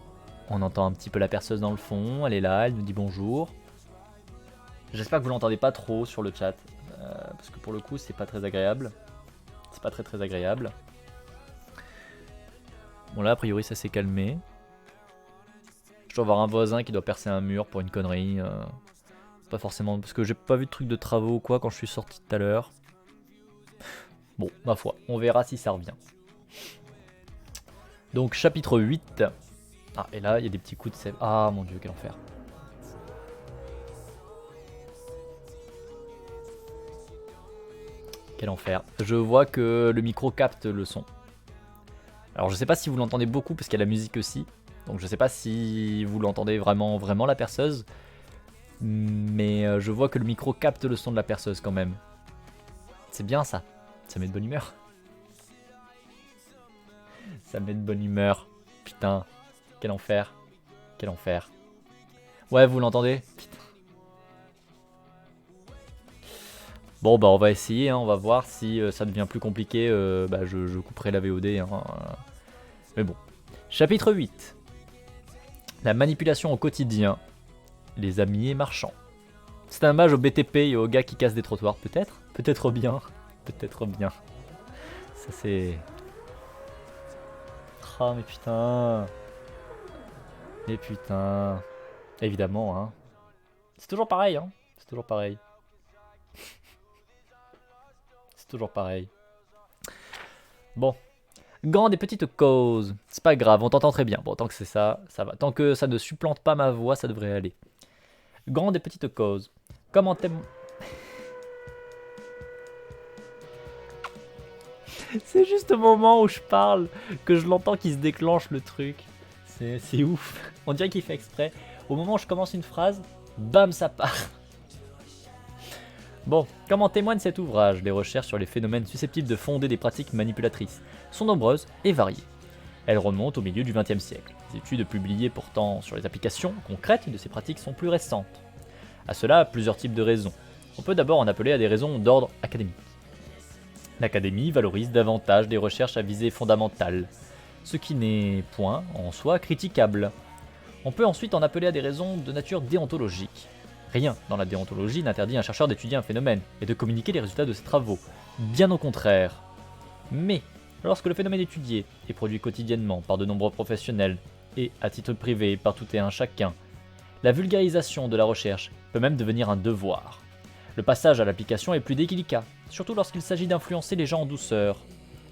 On entend un petit peu la perceuse dans le fond, elle est là, elle nous dit bonjour. J'espère que vous l'entendez pas trop sur le chat, parce que pour le coup c'est pas très agréable. C'est pas très agréable. Bon là a priori ça s'est calmé. Je dois avoir un voisin qui doit percer un mur pour une connerie. Pas forcément, parce que j'ai pas vu de truc de travaux ou quoi quand je suis sorti tout à l'heure. Bon, ma foi, on verra si ça revient. Donc chapitre 8. Ah, et là il y a des petits coups de sève. Ah mon dieu, quel enfer. Quel enfer. Je vois que le micro capte le son. Alors je sais pas si vous l'entendez beaucoup parce qu'il y a la musique aussi. Donc je sais pas si vous l'entendez vraiment la perceuse. Mais je vois que le micro capte le son de la perceuse quand même. C'est bien ça. Ça met de bonne humeur. Ça met de bonne humeur. Putain. Quel enfer. Quel enfer. Ouais, vous l'entendez? Putain. Bon bah on va essayer, hein, on va voir si ça devient plus compliqué, bah, je couperai la VOD. Hein, mais bon. Chapitre 8. La manipulation au quotidien. Les amis et marchands. C'est un hommage au BTP et aux gars qui cassent des trottoirs, peut-être? Peut-être bien. Peut-être bien. Ça c'est... Oh mais putain. Mais putain. Évidemment, hein. C'est toujours pareil, hein. C'est toujours pareil. C'est toujours pareil. Bon. Grande et petite cause. C'est pas grave, on t'entend très bien. Bon, tant que c'est ça, ça va. Tant que ça ne supplante pas ma voix, ça devrait aller. Grande et petite cause. Comment t'aimes... C'est juste au moment où je parle que je l'entends qui se déclenche le truc. C'est ouf. On dirait qu'il fait exprès. Au moment où je commence une phrase, bam, ça part. Bon, comme en témoigne cet ouvrage, les recherches sur les phénomènes susceptibles de fonder des pratiques manipulatrices sont nombreuses et variées. Elles remontent au milieu du XXe siècle. Les études publiées pourtant sur les applications concrètes de ces pratiques sont plus récentes. À cela, plusieurs types de raisons. On peut d'abord en appeler à des raisons d'ordre académique. L'Académie valorise davantage des recherches à visée fondamentale, ce qui n'est point en soi critiquable. On peut ensuite en appeler à des raisons de nature déontologique. Rien dans la déontologie n'interdit à un chercheur d'étudier un phénomène et de communiquer les résultats de ses travaux, bien au contraire. Mais, lorsque le phénomène étudié est produit quotidiennement par de nombreux professionnels et à titre privé par tout et un chacun, la vulgarisation de la recherche peut même devenir un devoir. Le passage à l'application est plus délicat, surtout lorsqu'il s'agit d'influencer les gens en douceur.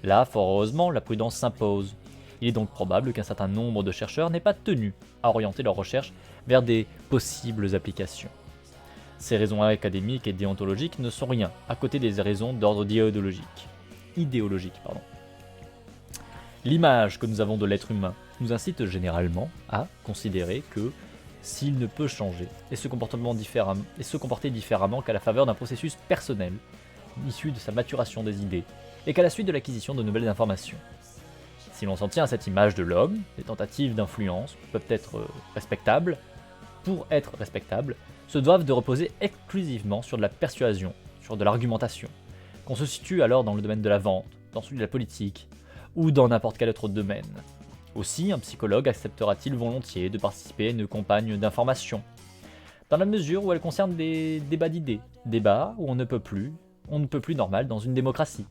Là, fort heureusement, la prudence s'impose. Il est donc probable qu'un certain nombre de chercheurs n'aient pas tenu à orienter leurs recherches vers des possibles applications. Ces raisons académiques et déontologiques ne sont rien à côté des raisons d'ordre idéologique. L'image que nous avons de l'être humain nous incite généralement à considérer que s'il ne peut changer et se comporter différemment qu'à la faveur d'un processus personnel, issu de sa maturation des idées, et qu'à la suite de l'acquisition de nouvelles informations. Si l'on s'en tient à cette image de l'homme, les tentatives d'influence peuvent être respectables. Pour être respectables, se doivent de reposer exclusivement sur de la persuasion, sur de l'argumentation, qu'on se situe alors dans le domaine de la vente, dans celui de la politique, ou dans n'importe quel autre domaine. Aussi, un psychologue acceptera-t-il volontiers de participer à une campagne d'information, dans la mesure où elle concerne des débats d'idées, débats où on ne peut plus normal dans une démocratie.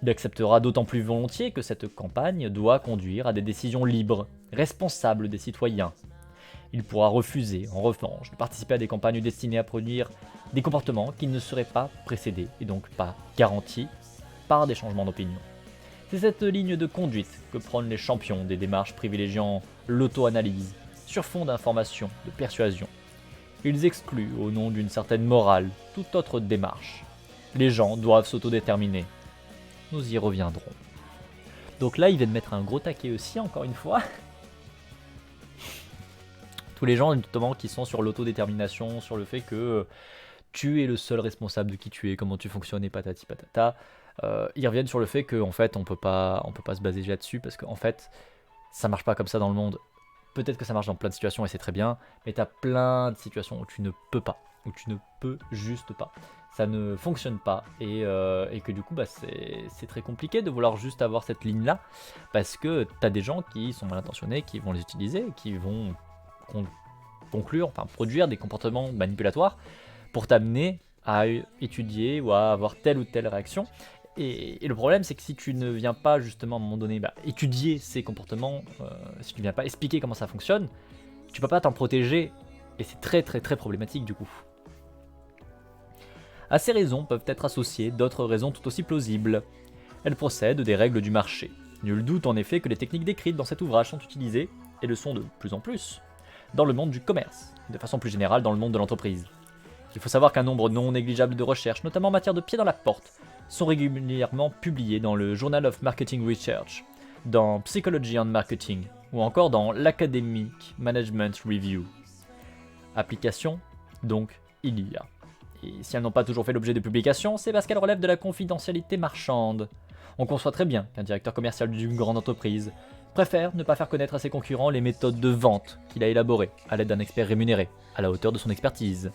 Il acceptera d'autant plus volontiers que cette campagne doit conduire à des décisions libres, responsables des citoyens. Il pourra refuser, en revanche, de participer à des campagnes destinées à produire des comportements qui ne seraient pas précédés et donc pas garantis par des changements d'opinion. C'est cette ligne de conduite que prônent les champions des démarches privilégiant l'auto-analyse sur fond d'information, de persuasion. Ils excluent, au nom d'une certaine morale, toute autre démarche. Les gens doivent s'autodéterminer. Nous y reviendrons. Donc là, il vient de mettre un gros taquet aussi, encore une fois. Tous les gens, notamment, qui sont sur l'autodétermination, sur le fait que tu es le seul responsable de qui tu es, comment tu fonctionnes et patati patata. Ils reviennent sur le fait qu'en fait, on peut pas se baser là-dessus parce qu'en fait, ça marche pas comme ça dans le monde. Peut-être que ça marche dans plein de situations et c'est très bien, mais tu as plein de situations où tu ne peux pas, où tu ne peux juste pas. Ça ne fonctionne pas et que du coup, c'est très compliqué de vouloir juste avoir cette ligne-là parce que tu as des gens qui sont mal intentionnés, qui vont les utiliser, qui vont produire des comportements manipulatoires pour t'amener à étudier ou à avoir telle ou telle réaction. Et le problème, c'est que si tu ne viens pas justement à un moment donné étudier ces comportements, si tu ne viens pas expliquer comment ça fonctionne, tu peux pas t'en protéger et c'est très très très problématique du coup. À ces raisons peuvent être associées d'autres raisons tout aussi plausibles. Elles procèdent des règles du marché. Nul doute en effet que les techniques décrites dans cet ouvrage sont utilisées, et le sont de plus en plus, dans le monde du commerce, et de façon plus générale dans le monde de l'entreprise. Il faut savoir qu'un nombre non négligeable de recherches, notamment en matière de pied dans la porte, sont régulièrement publiées dans le Journal of Marketing Research, dans Psychology and Marketing, ou encore dans l'Academic Management Review. Application, donc, il y a. Et si elles n'ont pas toujours fait l'objet de publications, c'est parce qu'elles relèvent de la confidentialité marchande. On conçoit très bien qu'un directeur commercial d'une grande entreprise préfère ne pas faire connaître à ses concurrents les méthodes de vente qu'il a élaborées à l'aide d'un expert rémunéré, à la hauteur de son expertise.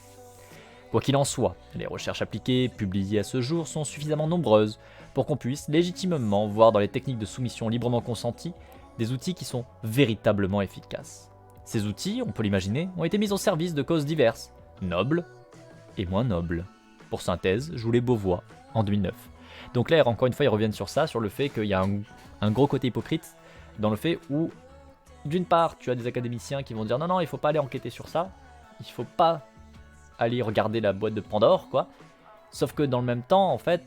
Quoi qu'il en soit, les recherches appliquées, publiées à ce jour, sont suffisamment nombreuses pour qu'on puisse légitimement voir dans les techniques de soumission librement consenties des outils qui sont véritablement efficaces. Ces outils, on peut l'imaginer, ont été mis au service de causes diverses, nobles et moins nobles. Pour synthèse, je vous les Beauvois, en 2009. Donc là, encore une fois, ils reviennent sur ça, sur le fait qu'il y a un gros côté hypocrite, dans le fait où, d'une part, tu as des académiciens qui vont dire non, il faut pas aller enquêter sur ça, il faut pas aller regarder la boîte de Pandore, quoi. Sauf que dans le même temps, en fait,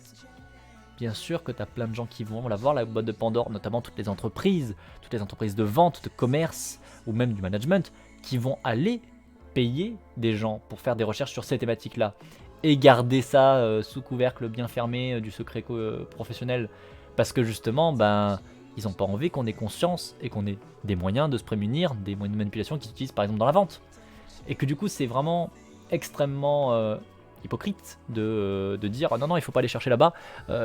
bien sûr que tu as plein de gens qui vont la voir, la boîte de Pandore, notamment toutes les entreprises de vente, de commerce, ou même du management, qui vont aller payer des gens pour faire des recherches sur ces thématiques-là, et garder ça sous couvercle bien fermé du secret professionnel, parce que justement, ils n'ont pas envie qu'on ait conscience et qu'on ait des moyens de se prémunir des moyens de manipulation qu'ils utilisent par exemple dans la vente. Et que du coup c'est vraiment extrêmement hypocrite de dire non non il faut pas aller chercher là-bas,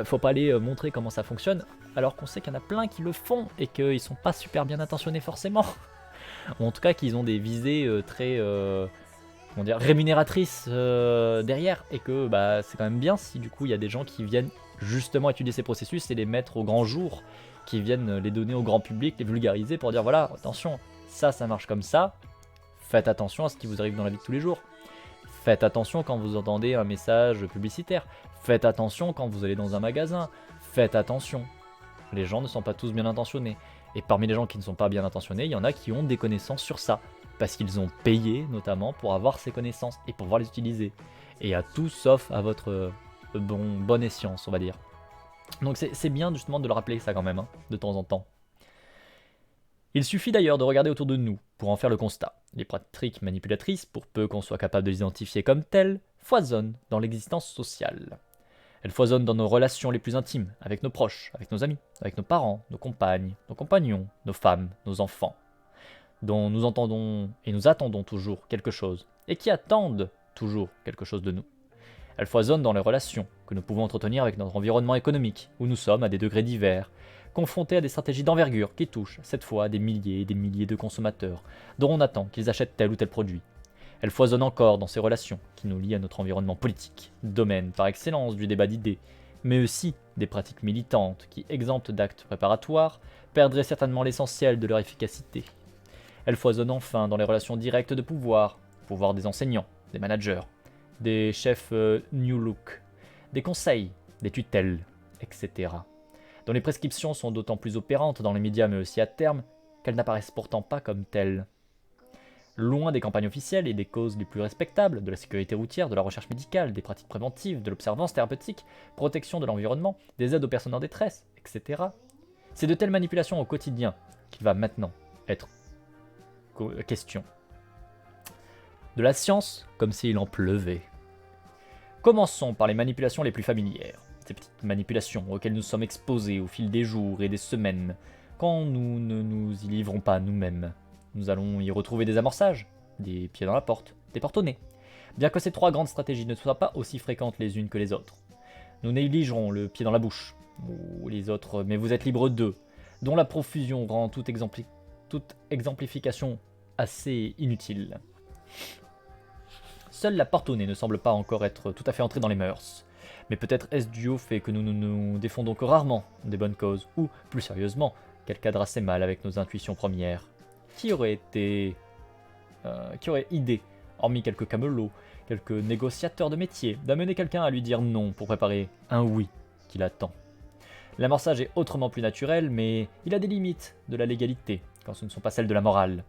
faut pas aller montrer comment ça fonctionne, alors qu'on sait qu'il y en a plein qui le font et qu'ils sont pas super bien intentionnés forcément. Ou en tout cas qu'ils ont des visées très comment dire, rémunératrices derrière, et que bah, c'est quand même bien si du coup il y a des gens qui viennent justement étudier ces processus et les mettre au grand jour, qui viennent les donner au grand public, les vulgariser pour dire voilà, attention, ça marche comme ça, faites attention à ce qui vous arrive dans la vie de tous les jours. Faites attention quand vous entendez un message publicitaire. Faites attention quand vous allez dans un magasin. Faites attention. Les gens ne sont pas tous bien intentionnés. Et parmi les gens qui ne sont pas bien intentionnés, il y en a qui ont des connaissances sur ça. Parce qu'ils ont payé notamment pour avoir ces connaissances et pour pouvoir les utiliser. Et à tout sauf à votre bonne escience, on va dire. Donc c'est bien justement de le rappeler ça quand même, hein, de temps en temps. Il suffit d'ailleurs de regarder autour de nous pour en faire le constat. Les pratiques manipulatrices, pour peu qu'on soit capable de les identifier comme telles, foisonnent dans l'existence sociale. Elles foisonnent dans nos relations les plus intimes, avec nos proches, avec nos amis, avec nos parents, nos compagnes, nos compagnons, nos femmes, nos enfants, dont nous entendons et nous attendons toujours quelque chose, et qui attendent toujours quelque chose de nous. Elles foisonnent dans les relations que nous pouvons entretenir avec notre environnement économique, où nous sommes à des degrés divers, confrontés à des stratégies d'envergure qui touchent, cette fois, des milliers et des milliers de consommateurs, dont on attend qu'ils achètent tel ou tel produit. Elle foisonne encore dans ces relations qui nous lient à notre environnement politique, domaine par excellence du débat d'idées, mais aussi des pratiques militantes qui, exemptes d'actes préparatoires, perdraient certainement l'essentiel de leur efficacité. Elle foisonne enfin dans les relations directes de pouvoir des enseignants, des managers, des chefs New Look, des conseils, des tutelles, etc., dont les prescriptions sont d'autant plus opérantes dans les médias mais aussi à terme qu'elles n'apparaissent pourtant pas comme telles. Loin des campagnes officielles et des causes les plus respectables, de la sécurité routière, de la recherche médicale, des pratiques préventives, de l'observance thérapeutique, protection de l'environnement, des aides aux personnes en détresse, etc., c'est de telles manipulations au quotidien qu'il va maintenant être question. De la science comme s'il en pleuvait. Commençons par les manipulations les plus familières. Ces petites manipulations auxquelles nous sommes exposés au fil des jours et des semaines, quand nous ne nous y livrons pas nous-mêmes. Nous allons y retrouver des amorçages, des pieds dans la porte, des porte-au-nez. Bien que ces trois grandes stratégies ne soient pas aussi fréquentes les unes que les autres. Nous négligerons le pied dans la bouche, ou les autres, mais vous êtes libre d'eux, dont la profusion rend toute exemplification assez inutile. Seule la porte-au-nez ne semble pas encore être tout à fait entrée dans les mœurs. Mais peut-être est-ce dû au fait que nous ne nous défendons que rarement des bonnes causes, ou, plus sérieusement, qu'elles cadrent assez mal avec nos intuitions premières. Qui aurait idée, hormis quelques camelots, quelques négociateurs de métier, d'amener quelqu'un à lui dire non pour préparer un oui qu'il attend. L'amorçage est autrement plus naturel, mais il a des limites de la légalité, quand ce ne sont pas celles de la morale.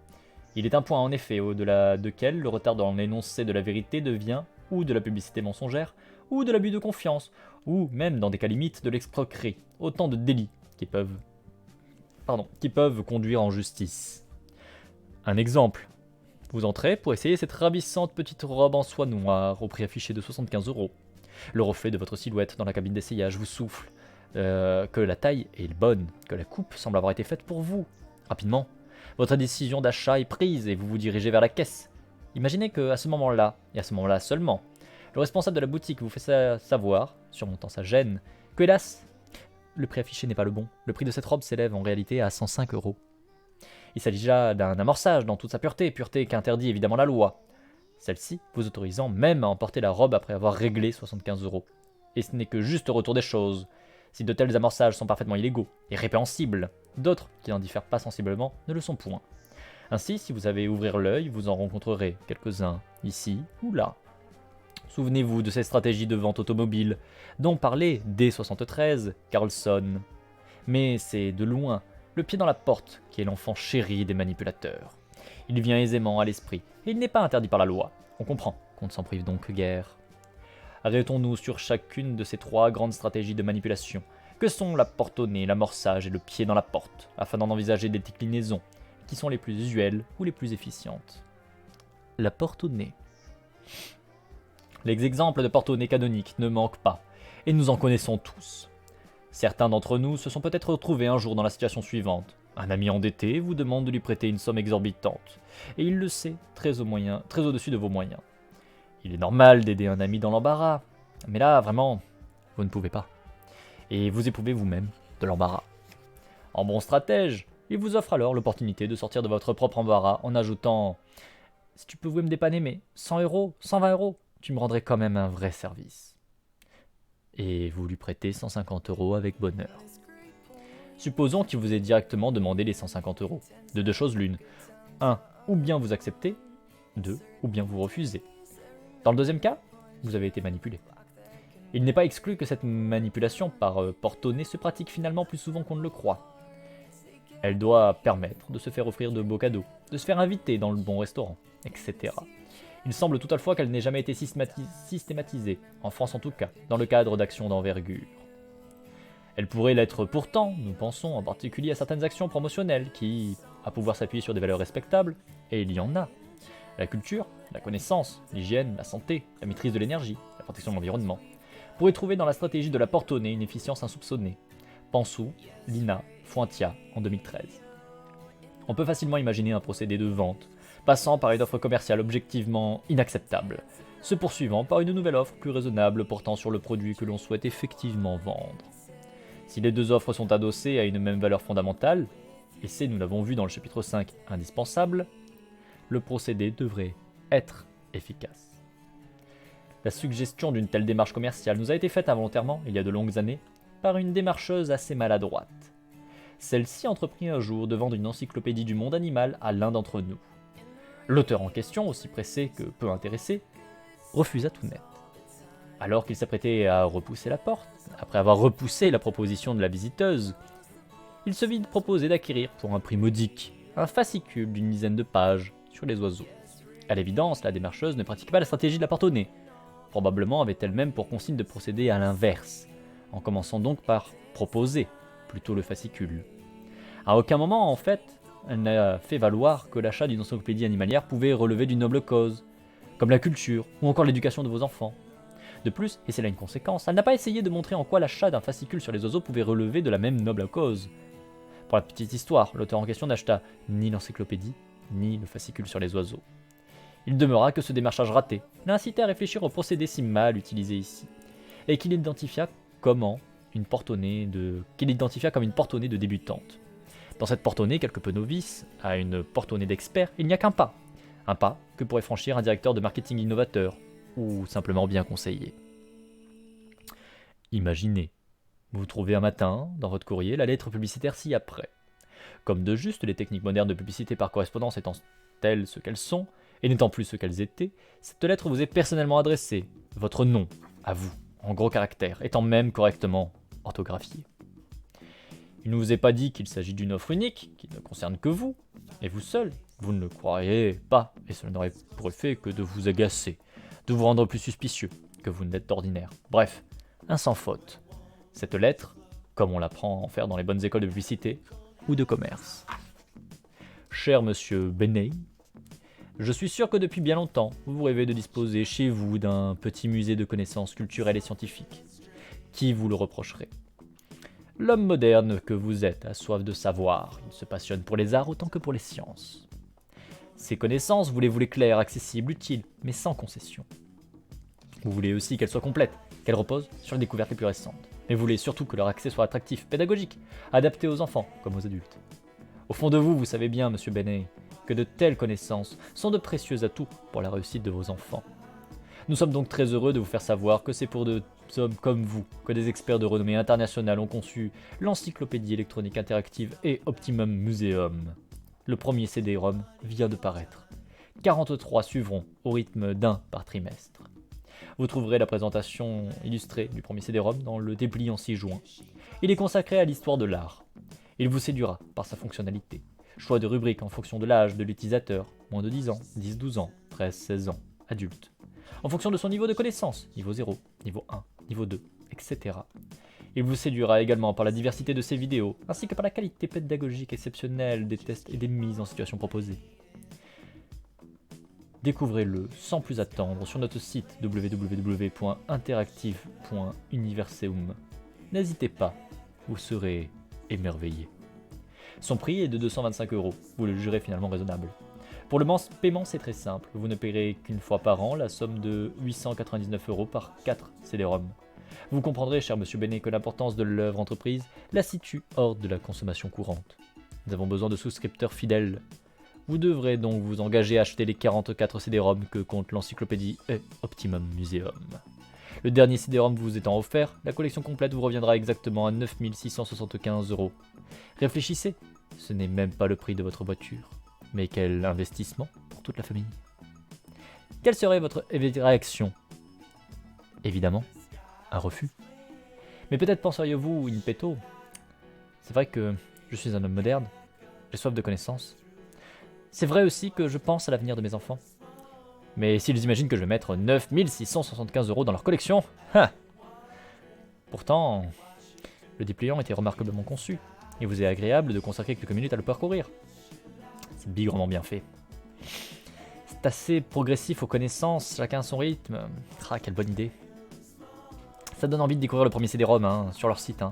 Il est un point en effet au-delà duquel le retard dans l'énoncé de la vérité devient ou de la publicité mensongère, ou de l'abus de confiance, ou même dans des cas limites de l'escroquerie, autant de délits qui peuvent conduire en justice. Un exemple. Vous entrez pour essayer cette ravissante petite robe en soie noire au prix affiché de 75 €. Le reflet de votre silhouette dans la cabine d'essayage vous souffle que la taille est bonne, que la coupe semble avoir été faite pour vous. Rapidement, votre décision d'achat est prise et vous vous dirigez vers la caisse. Imaginez qu'à ce moment-là, et à ce moment-là seulement, le responsable de la boutique vous fait savoir, surmontant sa gêne, que hélas, le prix affiché n'est pas le bon. Le prix de cette robe s'élève en réalité à 105 €. Il s'agit déjà d'un amorçage dans toute sa pureté qu'interdit évidemment la loi. Celle-ci vous autorisant même à emporter la robe après avoir réglé 75 €. Et ce n'est que juste retour des choses. Si de tels amorçages sont parfaitement illégaux et répréhensibles, d'autres, qui n'en diffèrent pas sensiblement, ne le sont point. Ainsi, si vous savez ouvrir l'œil, vous en rencontrerez quelques-uns, ici ou là. Souvenez-vous de ces stratégies de vente automobile, dont parlait dès 73 Carlson. Mais c'est de loin le pied dans la porte qui est l'enfant chéri des manipulateurs. Il vient aisément à l'esprit, et il n'est pas interdit par la loi. On comprend qu'on ne s'en prive donc guère. Arrêtons-nous sur chacune de ces trois grandes stratégies de manipulation, que sont la porte-au-nez, l'amorçage et le pied dans la porte, afin d'en envisager des déclinaisons, qui sont les plus usuelles ou les plus efficientes. La porte-au-nez. Les exemples de porte-au-nez canoniques ne manquent pas, et nous en connaissons tous. Certains d'entre nous se sont peut-être retrouvés un jour dans la situation suivante. Un ami endetté vous demande de lui prêter une somme exorbitante, et il le sait, très au-dessus de vos moyens. Il est normal d'aider un ami dans l'embarras, mais là, vraiment, vous ne pouvez pas. Et vous éprouvez vous-même de l'embarras. En bon stratège, il vous offre alors l'opportunité de sortir de votre propre embarras en ajoutant « Si tu pouvais me dépanner, mais 100 euros, 120 euros, tu me rendrais quand même un vrai service. » Et vous lui prêtez 150 euros avec bonheur. Supposons qu'il vous ait directement demandé les 150 euros. De deux choses l'une. 1. Ou bien vous acceptez. 2. Ou bien vous refusez. Dans le deuxième cas, vous avez été manipulé. Il n'est pas exclu que cette manipulation par porte-monnaie se pratique finalement plus souvent qu'on ne le croit. Elle doit permettre de se faire offrir de beaux cadeaux, de se faire inviter dans le bon restaurant, etc. Il semble toutefois qu'elle n'ait jamais été systématisée, en France en tout cas, dans le cadre d'actions d'envergure. Elle pourrait l'être pourtant, nous pensons en particulier à certaines actions promotionnelles qui, à pouvoir s'appuyer sur des valeurs respectables, et il y en a. La culture, la connaissance, l'hygiène, la santé, la maîtrise de l'énergie, la protection de l'environnement, pourraient trouver dans la stratégie de la porte-monnaie une efficience insoupçonnée. Pansou, Lina, Fointia en 2013. On peut facilement imaginer un procédé de vente, passant par une offre commerciale objectivement inacceptable, se poursuivant par une nouvelle offre plus raisonnable portant sur le produit que l'on souhaite effectivement vendre. Si les deux offres sont adossées à une même valeur fondamentale, et c'est, nous l'avons vu dans le chapitre 5, indispensable, le procédé devrait être efficace. La suggestion d'une telle démarche commerciale nous a été faite involontairement, il y a de longues années, par une démarcheuse assez maladroite. Celle-ci entreprit un jour de vendre une encyclopédie du monde animal à l'un d'entre nous. L'auteur en question, aussi pressé que peu intéressé, refusa tout net. Alors qu'il s'apprêtait à repousser la porte, après avoir repoussé la proposition de la visiteuse, il se vit proposer d'acquérir pour un prix modique un fascicule d'une dizaine de pages sur les oiseaux. À l'évidence, la démarcheuse ne pratiquait pas la stratégie de la porte-monnaie. Probablement avait-elle même pour consigne de procéder à l'inverse, en commençant donc par proposer plutôt le fascicule. À aucun moment, en fait, elle n'a fait valoir que l'achat d'une encyclopédie animalière pouvait relever d'une noble cause, comme la culture ou encore l'éducation de vos enfants. De plus, et c'est là une conséquence, elle n'a pas essayé de montrer en quoi l'achat d'un fascicule sur les oiseaux pouvait relever de la même noble cause. Pour la petite histoire, l'auteur en question n'acheta ni l'encyclopédie, ni le fascicule sur les oiseaux. Il demeura que ce démarchage raté l'a incité à réfléchir au procédé si mal utilisé ici, et qu'il identifia comme une porte-monnaie de débutante. Dans cette porte-monnaie quelque peu novice, à une porte-monnaie d'expert, il n'y a qu'un pas. Un pas que pourrait franchir un directeur de marketing innovateur, ou simplement bien conseillé. Imaginez, vous trouvez un matin, dans votre courrier, la lettre publicitaire ci-après. Comme de juste, les techniques modernes de publicité par correspondance étant telles ce qu'elles sont, et n'étant plus ce qu'elles étaient, cette lettre vous est personnellement adressée, votre nom, à vous, en gros caractères, étant même correctement orthographié. Il ne vous est pas dit qu'il s'agit d'une offre unique, qui ne concerne que vous, et vous seul. Vous ne le croiriez pas, et cela n'aurait pour effet que de vous agacer, de vous rendre plus suspicieux que vous ne l'êtes d'ordinaire. Bref, un sans faute. Cette lettre, comme on l'apprend à en faire dans les bonnes écoles de publicité ou de commerce. Cher monsieur Beney, je suis sûr que depuis bien longtemps, vous rêvez de disposer chez vous d'un petit musée de connaissances culturelles et scientifiques. Qui vous le reprocherait? L'homme moderne que vous êtes a soif de savoir, il se passionne pour les arts autant que pour les sciences. Ces connaissances, voulez-vous les claires, accessibles, utiles, mais sans concession. Vous voulez aussi qu'elles soient complètes, qu'elles reposent sur les découvertes les plus récentes. Mais vous voulez surtout que leur accès soit attractif, pédagogique, adapté aux enfants comme aux adultes. Au fond de vous, vous savez bien, monsieur Beney, que de telles connaissances sont de précieux atouts pour la réussite de vos enfants. Nous sommes donc très heureux de vous faire savoir que c'est pour des hommes comme vous que des experts de renommée internationale ont conçu l'encyclopédie électronique interactive et Optimum Museum. Le premier CD-ROM vient de paraître. 43 suivront au rythme d'un par trimestre. Vous trouverez la présentation illustrée du premier CD-ROM dans le dépliant 6 juin. Il est consacré à l'histoire de l'art. Il vous séduira par sa fonctionnalité. Choix de rubrique en fonction de l'âge de l'utilisateur, moins de 10 ans, 10-12 ans, 13-16 ans, adulte. En fonction de son niveau de connaissance, niveau 0, niveau 1, niveau 2, etc. Il vous séduira également par la diversité de ses vidéos, ainsi que par la qualité pédagogique exceptionnelle des tests et des mises en situation proposées. Découvrez-le sans plus attendre sur notre site www.interactive.universeum. N'hésitez pas, vous serez émerveillés. Son prix est de 225 €. Vous le jugerez finalement raisonnable. Pour le paiement, c'est très simple. Vous ne paierez qu'une fois par an la somme de 899 € par 4 CD-ROM. Vous comprendrez, cher monsieur Benet, que l'importance de l'œuvre entreprise la situe hors de la consommation courante. Nous avons besoin de souscripteurs fidèles. Vous devrez donc vous engager à acheter les 44 CD-ROM que compte l'encyclopédie et Optimum Museum. Le dernier CD-ROM vous étant offert, la collection complète vous reviendra exactement à 9 675 €. Réfléchissez, ce n'est même pas le prix de votre voiture. Mais quel investissement pour toute la famille. Quelle serait votre réaction? Évidemment, un refus. Mais peut-être penseriez-vous in petto. C'est vrai que je suis un homme moderne, j'ai soif de connaissances. C'est vrai aussi que je pense à l'avenir de mes enfants. Mais s'ils imaginent que je vais mettre 9 675 € dans leur collection, Pourtant, le dépliant était remarquablement conçu. Il vous est agréable de consacrer quelques minutes à le parcourir. C'est bigrement bien fait. C'est assez progressif aux connaissances, chacun à son rythme. Ah, quelle bonne idée. Ça donne envie de découvrir le premier CD-ROM sur leur site.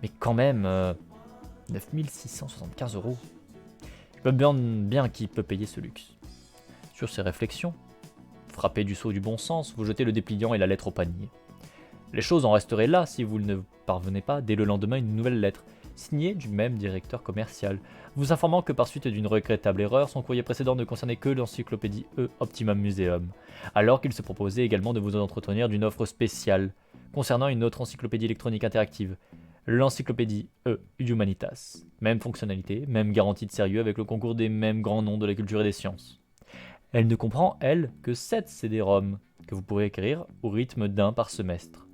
Mais quand même, 9 675 €. Je me demande bien qui peut payer ce luxe. Sur ces réflexions, frappé du sceau du bon sens, vous jetez le dépliant et la lettre au panier. Les choses en resteraient là si vous ne parvenez pas dès le lendemain une nouvelle lettre, signée du même directeur commercial, vous informant que par suite d'une regrettable erreur, son courrier précédent ne concernait que l'encyclopédie Optimum Museum, alors qu'il se proposait également de vous entretenir d'une offre spéciale concernant une autre encyclopédie électronique interactive, l'encyclopédie Humanitas. Même fonctionnalité, même garantie de sérieux avec le concours des mêmes grands noms de la culture et des sciences. Elle ne comprend, elle, que 7 CD-ROM que vous pourrez acquérir au rythme d'un par semestre.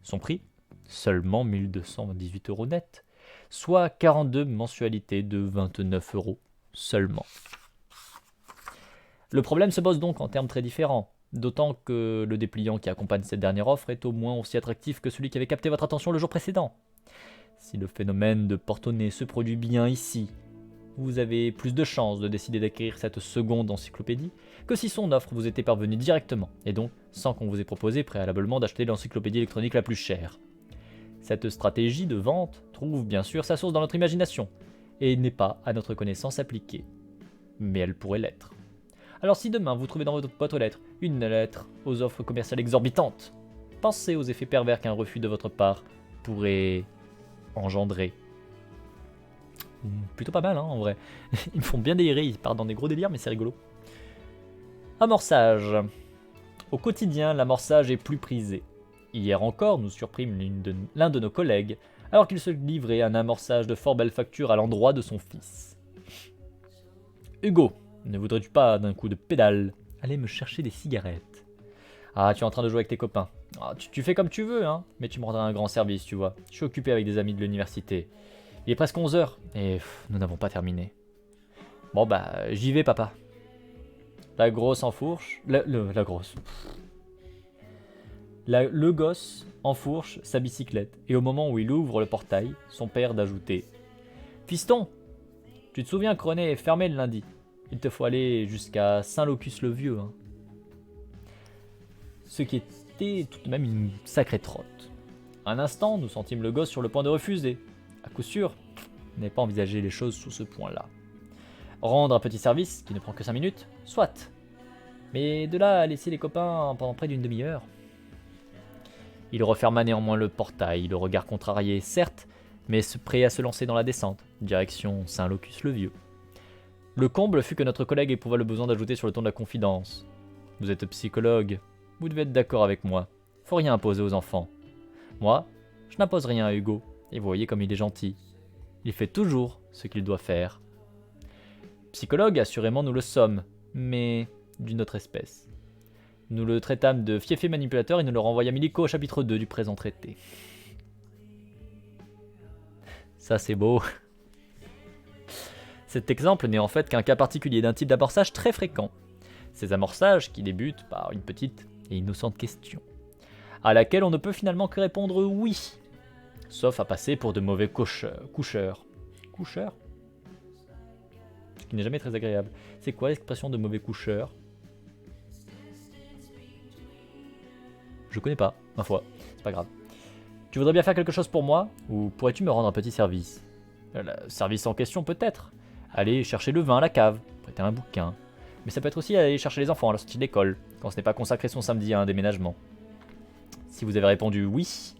Son prix, seulement 1218 € net, soit 42 mensualités de 29 € seulement. Le problème se pose donc en termes très différents, d'autant que le dépliant qui accompagne cette dernière offre est au moins aussi attractif que celui qui avait capté votre attention le jour précédent. Si le phénomène de porte-au-nez se produit bien ici, vous avez plus de chances de décider d'acquérir cette seconde encyclopédie que si son offre vous était parvenue directement, et donc sans qu'on vous ait proposé préalablement d'acheter l'encyclopédie électronique la plus chère. Cette stratégie de vente trouve bien sûr sa source dans notre imagination, et n'est pas à notre connaissance appliquée. Mais elle pourrait l'être. Alors si demain vous trouvez dans votre boîte aux lettres une lettre aux offres commerciales exorbitantes, pensez aux effets pervers qu'un refus de votre part pourrait engendrer. Plutôt pas mal en vrai. Ils me font bien délirer, ils partent dans des gros délires mais c'est rigolo. Amorçage. Au quotidien, l'amorçage est plus prisé. Hier encore, nous surprîmes l'un de nos collègues alors qu'il se livrait à un amorçage de fort belle facture à l'endroit de son fils. Hugo, ne voudrais-tu pas d'un coup de pédale aller me chercher des cigarettes? Ah, tu es en train de jouer avec tes copains. Ah, tu fais comme tu veux, mais tu me rendras un grand service, tu vois. Je suis occupé avec des amis de l'université. Il est presque 11 h et nous n'avons pas terminé. Bon bah, j'y vais papa. La grosse enfourche... La grosse... Le gosse enfourche sa bicyclette, et au moment où il ouvre le portail, son père d'ajouter « Fiston, tu te souviens que René est fermé le lundi. Il te faut aller jusqu'à Saint-Locus-le-Vieux. » Ce qui était tout de même une sacrée trotte. Un instant, nous sentîmes le gosse sur le point de refuser. À coup sûr, on n'avait pas envisagé les choses sous ce point-là. Rendre un petit service, qui ne prend que 5 minutes, soit. Mais de là à laisser les copains pendant près d'une demi-heure... Il referma néanmoins le portail, le regard contrarié, certes, mais prêt à se lancer dans la descente, direction Saint-Locus-le-Vieux. Le comble fut que notre collègue éprouva le besoin d'ajouter sur le ton de la confidence. Vous êtes psychologue, vous devez être d'accord avec moi. Faut rien imposer aux enfants. Moi, je n'impose rien à Hugo, et vous voyez comme il est gentil. Il fait toujours ce qu'il doit faire. Psychologue, assurément nous le sommes, mais d'une autre espèce. Nous le traitâmes de fiefé manipulateur et nous le renvoyâmes illico au chapitre 2 du présent traité. Ça c'est beau. Cet exemple n'est en fait qu'un cas particulier d'un type d'amorçage très fréquent. Ces amorçages qui débutent par une petite et innocente question, à laquelle on ne peut finalement que répondre oui, sauf à passer pour de mauvais coucheurs. Coucheurs? Ce qui n'est jamais très agréable. C'est quoi l'expression de mauvais coucheur? Je connais pas, ma foi, c'est pas grave. Tu voudrais bien faire quelque chose pour moi, ou pourrais-tu me rendre un petit service? Le service en question peut-être. Aller chercher le vin à la cave, prêter un bouquin. Mais ça peut être aussi aller chercher les enfants à la sortie de l'école, quand ce n'est pas consacré son samedi à un déménagement. Si vous avez répondu oui,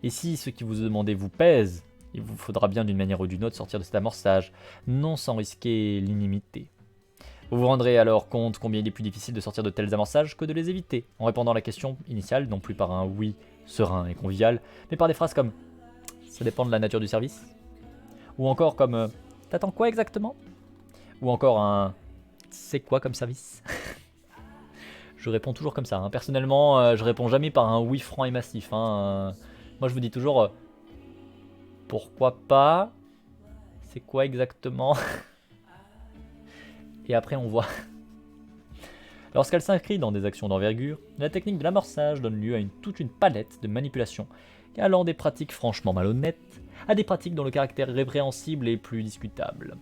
et si ce qui vous est demandé vous pèse, il vous faudra bien d'une manière ou d'une autre sortir de cet amorçage, non sans risquer l'inimité. Vous vous rendrez alors compte combien il est plus difficile de sortir de tels amorçages que de les éviter, en répondant à la question initiale, non plus par un oui serein et convivial, mais par des phrases comme « ça dépend de la nature du service », ou encore comme « t'attends quoi exactement ?» ou encore un « c'est quoi comme service ?» Je réponds toujours comme ça, hein. Personnellement, je réponds jamais par un oui franc et massif, hein. Moi je vous dis toujours pourquoi pas, c'est quoi exactement. Et après on voit. Lorsqu'elle s'inscrit dans des actions d'envergure, la technique de l'amorçage donne lieu à toute une palette de manipulations, allant des pratiques franchement malhonnêtes à des pratiques dont le caractère répréhensible est plus discutable.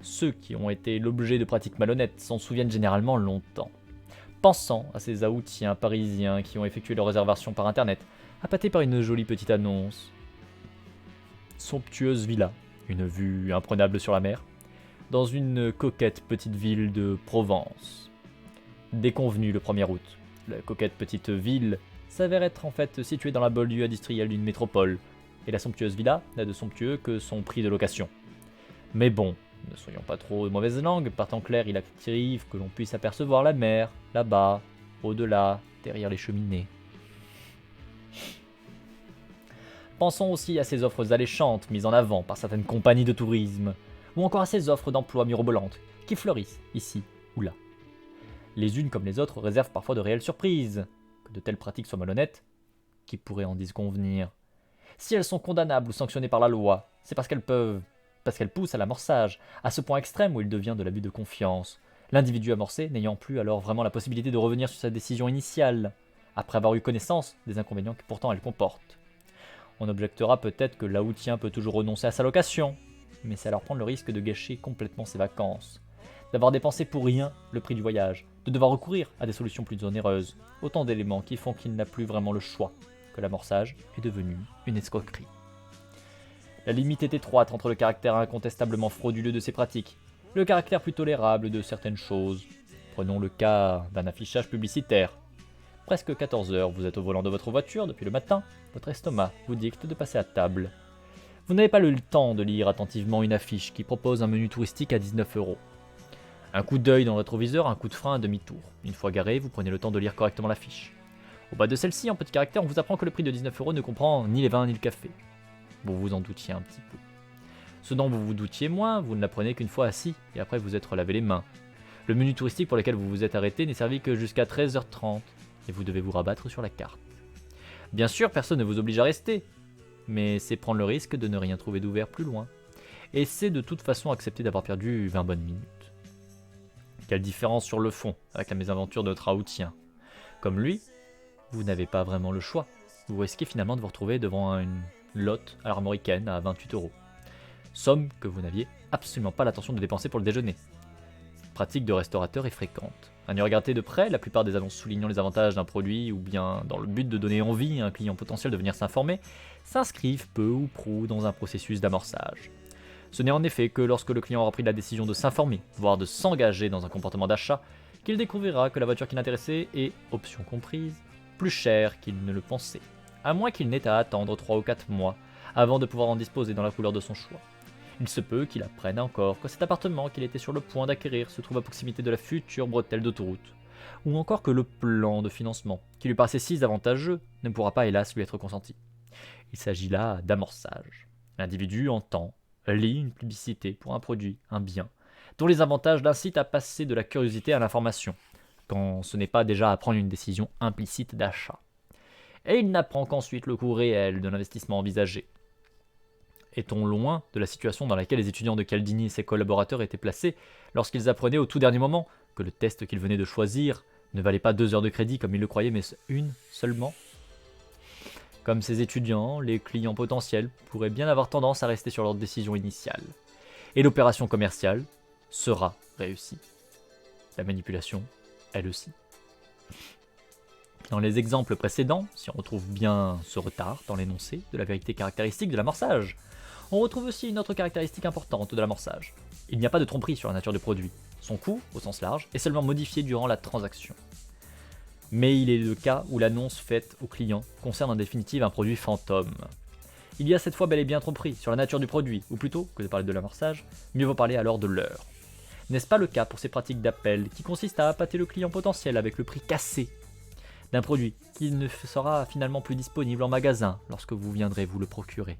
Ceux qui ont été l'objet de pratiques malhonnêtes s'en souviennent généralement longtemps. Pensant à ces aoûtiens parisiens qui ont effectué leur réservation par internet, appâtés par une jolie petite annonce. Somptueuse villa, une vue imprenable sur la mer, dans une coquette petite ville de Provence. Déconvenue le 1er août, la coquette petite ville s'avère être en fait située dans la banlieue industrielle d'une métropole, et la somptueuse villa n'a de somptueux que son prix de location. Mais bon, ne soyons pas trop de mauvaise langue, par temps clair il arrive que l'on puisse apercevoir la mer, là-bas, au-delà, derrière les cheminées. Pensons aussi à ces offres alléchantes mises en avant par certaines compagnies de tourisme, ou encore à ces offres d'emploi mirobolantes qui fleurissent ici ou là. Les unes comme les autres réservent parfois de réelles surprises. Que de telles pratiques soient malhonnêtes, qui pourrait en disconvenir? Si elles sont condamnables ou sanctionnées par la loi, c'est parce qu'elles poussent à l'amorçage, à ce point extrême où il devient de l'abus de confiance. L'individu amorcé n'ayant plus alors vraiment la possibilité de revenir sur sa décision initiale, après avoir eu connaissance des inconvénients que pourtant elle comporte. On objectera peut-être que l'aoûtien peut toujours renoncer à sa location, mais c'est alors prendre le risque de gâcher complètement ses vacances, d'avoir dépensé pour rien le prix du voyage, de devoir recourir à des solutions plus onéreuses, autant d'éléments qui font qu'il n'a plus vraiment le choix, que l'amorçage est devenu une escroquerie. La limite est étroite entre le caractère incontestablement frauduleux de ces pratiques, et le caractère plus tolérable de certaines choses. Prenons le cas d'un affichage publicitaire. Presque 14 heures, vous êtes au volant de votre voiture depuis le matin, votre estomac vous dicte de passer à table. Vous n'avez pas le temps de lire attentivement une affiche qui propose un menu touristique à 19 €. Un coup d'œil dans le rétroviseur, un coup de frein à demi-tour. Une fois garé, vous prenez le temps de lire correctement l'affiche. Au bas de celle-ci, en petit caractère, on vous apprend que le prix de 19 € ne comprend ni les vins ni le café. Vous vous en doutiez un petit peu. Ce dont vous vous doutiez moins, vous ne l'apprenez qu'une fois assis, et après vous êtes lavé les mains. Le menu touristique pour lequel vous vous êtes arrêté n'est servi que jusqu'à 13h30, et vous devez vous rabattre sur la carte. Bien sûr, personne ne vous oblige à rester, mais c'est prendre le risque de ne rien trouver d'ouvert plus loin. Et c'est de toute façon accepter d'avoir perdu 20 bonnes minutes. Quelle différence sur le fond avec la mésaventure de notre aoûtien. Comme lui, vous n'avez pas vraiment le choix. Vous risquez finalement de vous retrouver devant une lotte à l'armoricaine à 28 €. Somme que vous n'aviez absolument pas l'intention de dépenser pour le déjeuner. Cette pratique de restaurateur est fréquente. À y regarder de près, la plupart des annonces soulignant les avantages d'un produit ou bien dans le but de donner envie à un client potentiel de venir s'informer, s'inscrivent peu ou prou dans un processus d'amorçage. Ce n'est en effet que lorsque le client aura pris la décision de s'informer, voire de s'engager dans un comportement d'achat, qu'il découvrira que la voiture qui l'intéressait est, option comprise, plus chère qu'il ne le pensait, à moins qu'il n'ait à attendre 3 ou 4 mois avant de pouvoir en disposer dans la couleur de son choix. Il se peut qu'il apprenne encore que cet appartement qu'il était sur le point d'acquérir se trouve à proximité de la future bretelle d'autoroute, ou encore que le plan de financement, qui lui paraissait si avantageux, ne pourra pas hélas lui être consenti. Il s'agit là d'amorçage. L'individu entend, lit une publicité pour un produit, un bien, dont les avantages l'incitent à passer de la curiosité à l'information, quand ce n'est pas déjà à prendre une décision implicite d'achat. Et il n'apprend qu'ensuite le coût réel de l'investissement envisagé. Est-on loin de la situation dans laquelle les étudiants de Caldini et ses collaborateurs étaient placés lorsqu'ils apprenaient au tout dernier moment que le test qu'ils venaient de choisir ne valait pas 2 heures de crédit comme ils le croyaient, mais une seulement? Comme ces étudiants, les clients potentiels pourraient bien avoir tendance à rester sur leur décision initiale. Et l'opération commerciale sera réussie. La manipulation, elle aussi. Dans les exemples précédents, si on retrouve bien ce retard dans l'énoncé de la vérité caractéristique de l'amorçage, On retrouve aussi une autre caractéristique importante de l'amorçage. Il n'y a pas de tromperie sur la nature du produit. Son coût, au sens large, est seulement modifié durant la transaction. Mais il est le cas où l'annonce faite au client concerne en définitive un produit fantôme. Il y a cette fois bel et bien tromperie sur la nature du produit, ou plutôt, que de parler de l'amorçage, mieux vaut parler alors de l'heure. N'est-ce pas le cas pour ces pratiques d'appel qui consistent à appâter le client potentiel avec le prix cassé d'un produit qui ne sera finalement plus disponible en magasin lorsque vous viendrez vous le procurer?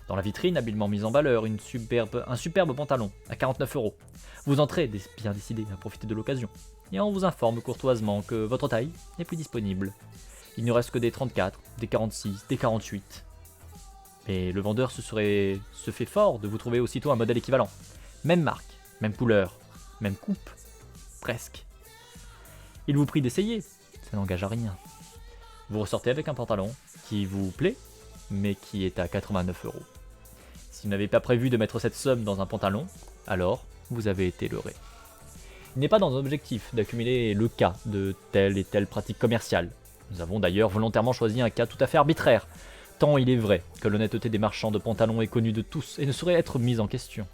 Dans la vitrine, habilement mise en valeur, un superbe pantalon à 49 €. Vous entrez, bien décidé à profiter de l'occasion, et on vous informe courtoisement que votre taille n'est plus disponible. Il ne reste que des 34, des 46, des 48. Mais le vendeur se fait fort de vous trouver aussitôt un modèle équivalent. Même marque, même couleur, même coupe, presque. Il vous prie d'essayer, ça n'engage à rien. Vous ressortez avec un pantalon qui vous plaît, mais qui est à 89 €. Si vous n'avez pas prévu de mettre cette somme dans un pantalon, alors vous avez été leurré. Il n'est pas dans nos objectifs d'accumuler le cas de telle et telle pratique commerciale. Nous avons d'ailleurs volontairement choisi un cas tout à fait arbitraire, tant il est vrai que l'honnêteté des marchands de pantalons est connue de tous et ne saurait être mise en question.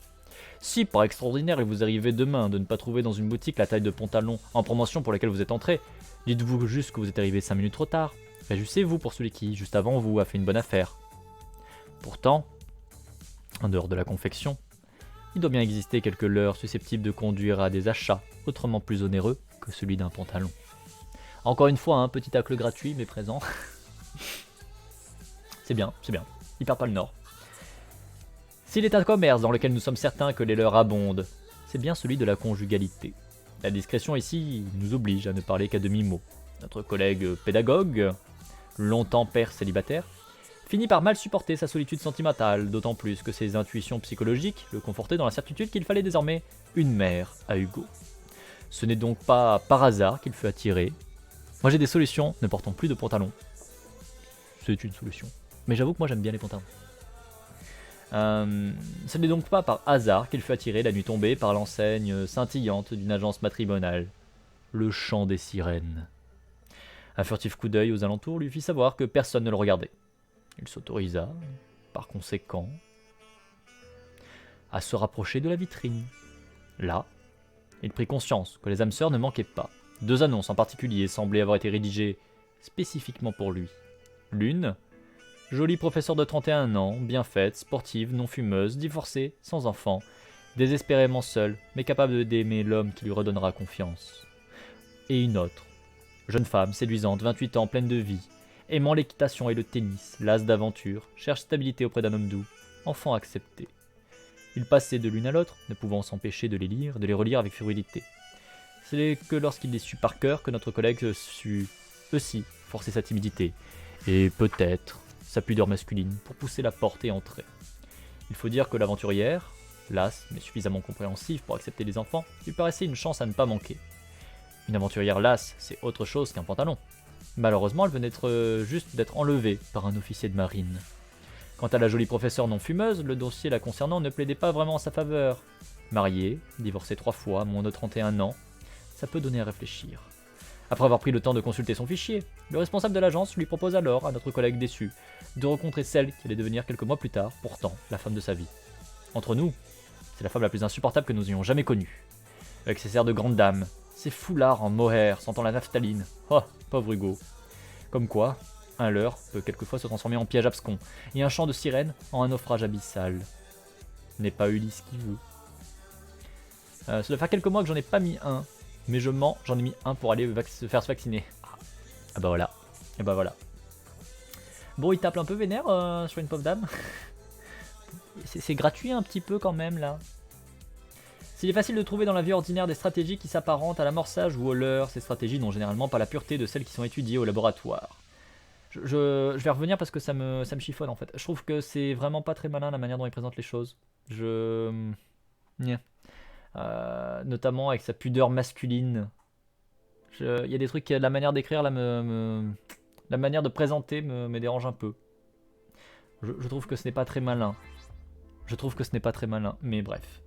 Si par extraordinaire il vous arrivait demain de ne pas trouver dans une boutique la taille de pantalon en promotion pour laquelle vous êtes entré, dites-vous juste que vous êtes arrivé 5 minutes trop tard. Réjouissez-vous pour celui qui, juste avant vous, a fait une bonne affaire. Pourtant, en dehors de la confection, il doit bien exister quelques leurres susceptibles de conduire à des achats autrement plus onéreux que celui d'un pantalon. Encore une fois, un petit tacle gratuit mais présent. C'est bien, il perd pas le nord. S'il est un commerce dans lequel nous sommes certains que les leurres abondent, c'est bien celui de la conjugalité. La discrétion ici nous oblige à ne parler qu'à demi-mot. Notre collègue pédagogue, longtemps père célibataire, finit par mal supporter sa solitude sentimentale, d'autant plus que ses intuitions psychologiques le confortaient dans la certitude qu'il fallait désormais une mère à Hugo. Ce n'est donc pas par hasard qu'il fut attiré. Moi j'ai des solutions ne portant plus de pantalon. C'est une solution. Mais j'avoue que moi j'aime bien les pantalons. Ce n'est donc pas par hasard qu'il fut attiré la nuit tombée par l'enseigne scintillante d'une agence matrimoniale. Le chant des sirènes. Un furtif coup d'œil aux alentours lui fit savoir que personne ne le regardait. Il s'autorisa, par conséquent, à se rapprocher de la vitrine. Là, il prit conscience que les âmes sœurs ne manquaient pas. 2 annonces en particulier semblaient avoir été rédigées spécifiquement pour lui. L'une, jolie professeure de 31 ans, bien faite, sportive, non fumeuse, divorcée, sans enfant, désespérément seule, mais capable d'aimer l'homme qui lui redonnera confiance. Et une autre, jeune femme, séduisante, 28 ans, pleine de vie, aimant l'équitation et le tennis, lasse d'aventure, cherche stabilité auprès d'un homme doux, enfant accepté. Il passait de l'une à l'autre, ne pouvant s'empêcher de les relire avec fébrilité. C'est que lorsqu'il les sut par cœur que notre collègue sut aussi forcer sa timidité, et peut-être sa pudeur masculine, pour pousser la porte et entrer. Il faut dire que l'aventurière, lasse mais suffisamment compréhensive pour accepter les enfants, lui paraissait une chance à ne pas manquer. Une aventurière lasse, c'est autre chose qu'un pantalon. Malheureusement, elle venait juste d'être enlevée par un officier de marine. Quant à la jolie professeure non fumeuse, le dossier la concernant ne plaidait pas vraiment en sa faveur. Mariée, divorcée 3 fois, moins de 31 ans, ça peut donner à réfléchir. Après avoir pris le temps de consulter son fichier, le responsable de l'agence lui propose alors, à notre collègue déçu, de rencontrer celle qui allait devenir quelques mois plus tard, pourtant, la femme de sa vie. Entre nous, c'est la femme la plus insupportable que nous ayons jamais connue. Avec ses airs de grande dame, ses foulards en mohair sentant la naphtaline. Oh, pauvre Hugo. Comme quoi, un leurre peut quelquefois se transformer en piège abscon, et un chant de sirène en un naufrage abyssal. N'est pas Ulysse qui veut. Ça doit faire quelques mois que j'en ai pas mis un, mais je mens, j'en ai mis un pour aller se faire vacciner. Ah bah voilà. Et bah voilà. Bon, il tape un peu vénère sur une pauvre dame. C'est gratuit un petit peu quand même là. S'il est facile de trouver dans la vie ordinaire des stratégies qui s'apparentent à l'amorçage ou au leurre, ces stratégies n'ont généralement pas la pureté de celles qui sont étudiées au laboratoire. Je vais revenir parce que ça me chiffonne en fait. Je trouve que c'est vraiment pas très malin la manière dont il présente les choses. Notamment avec sa pudeur masculine. Il y a des trucs, la manière d'écrire, là, la manière de présenter me dérange un peu. Je trouve que ce n'est pas très malin. Mais bref.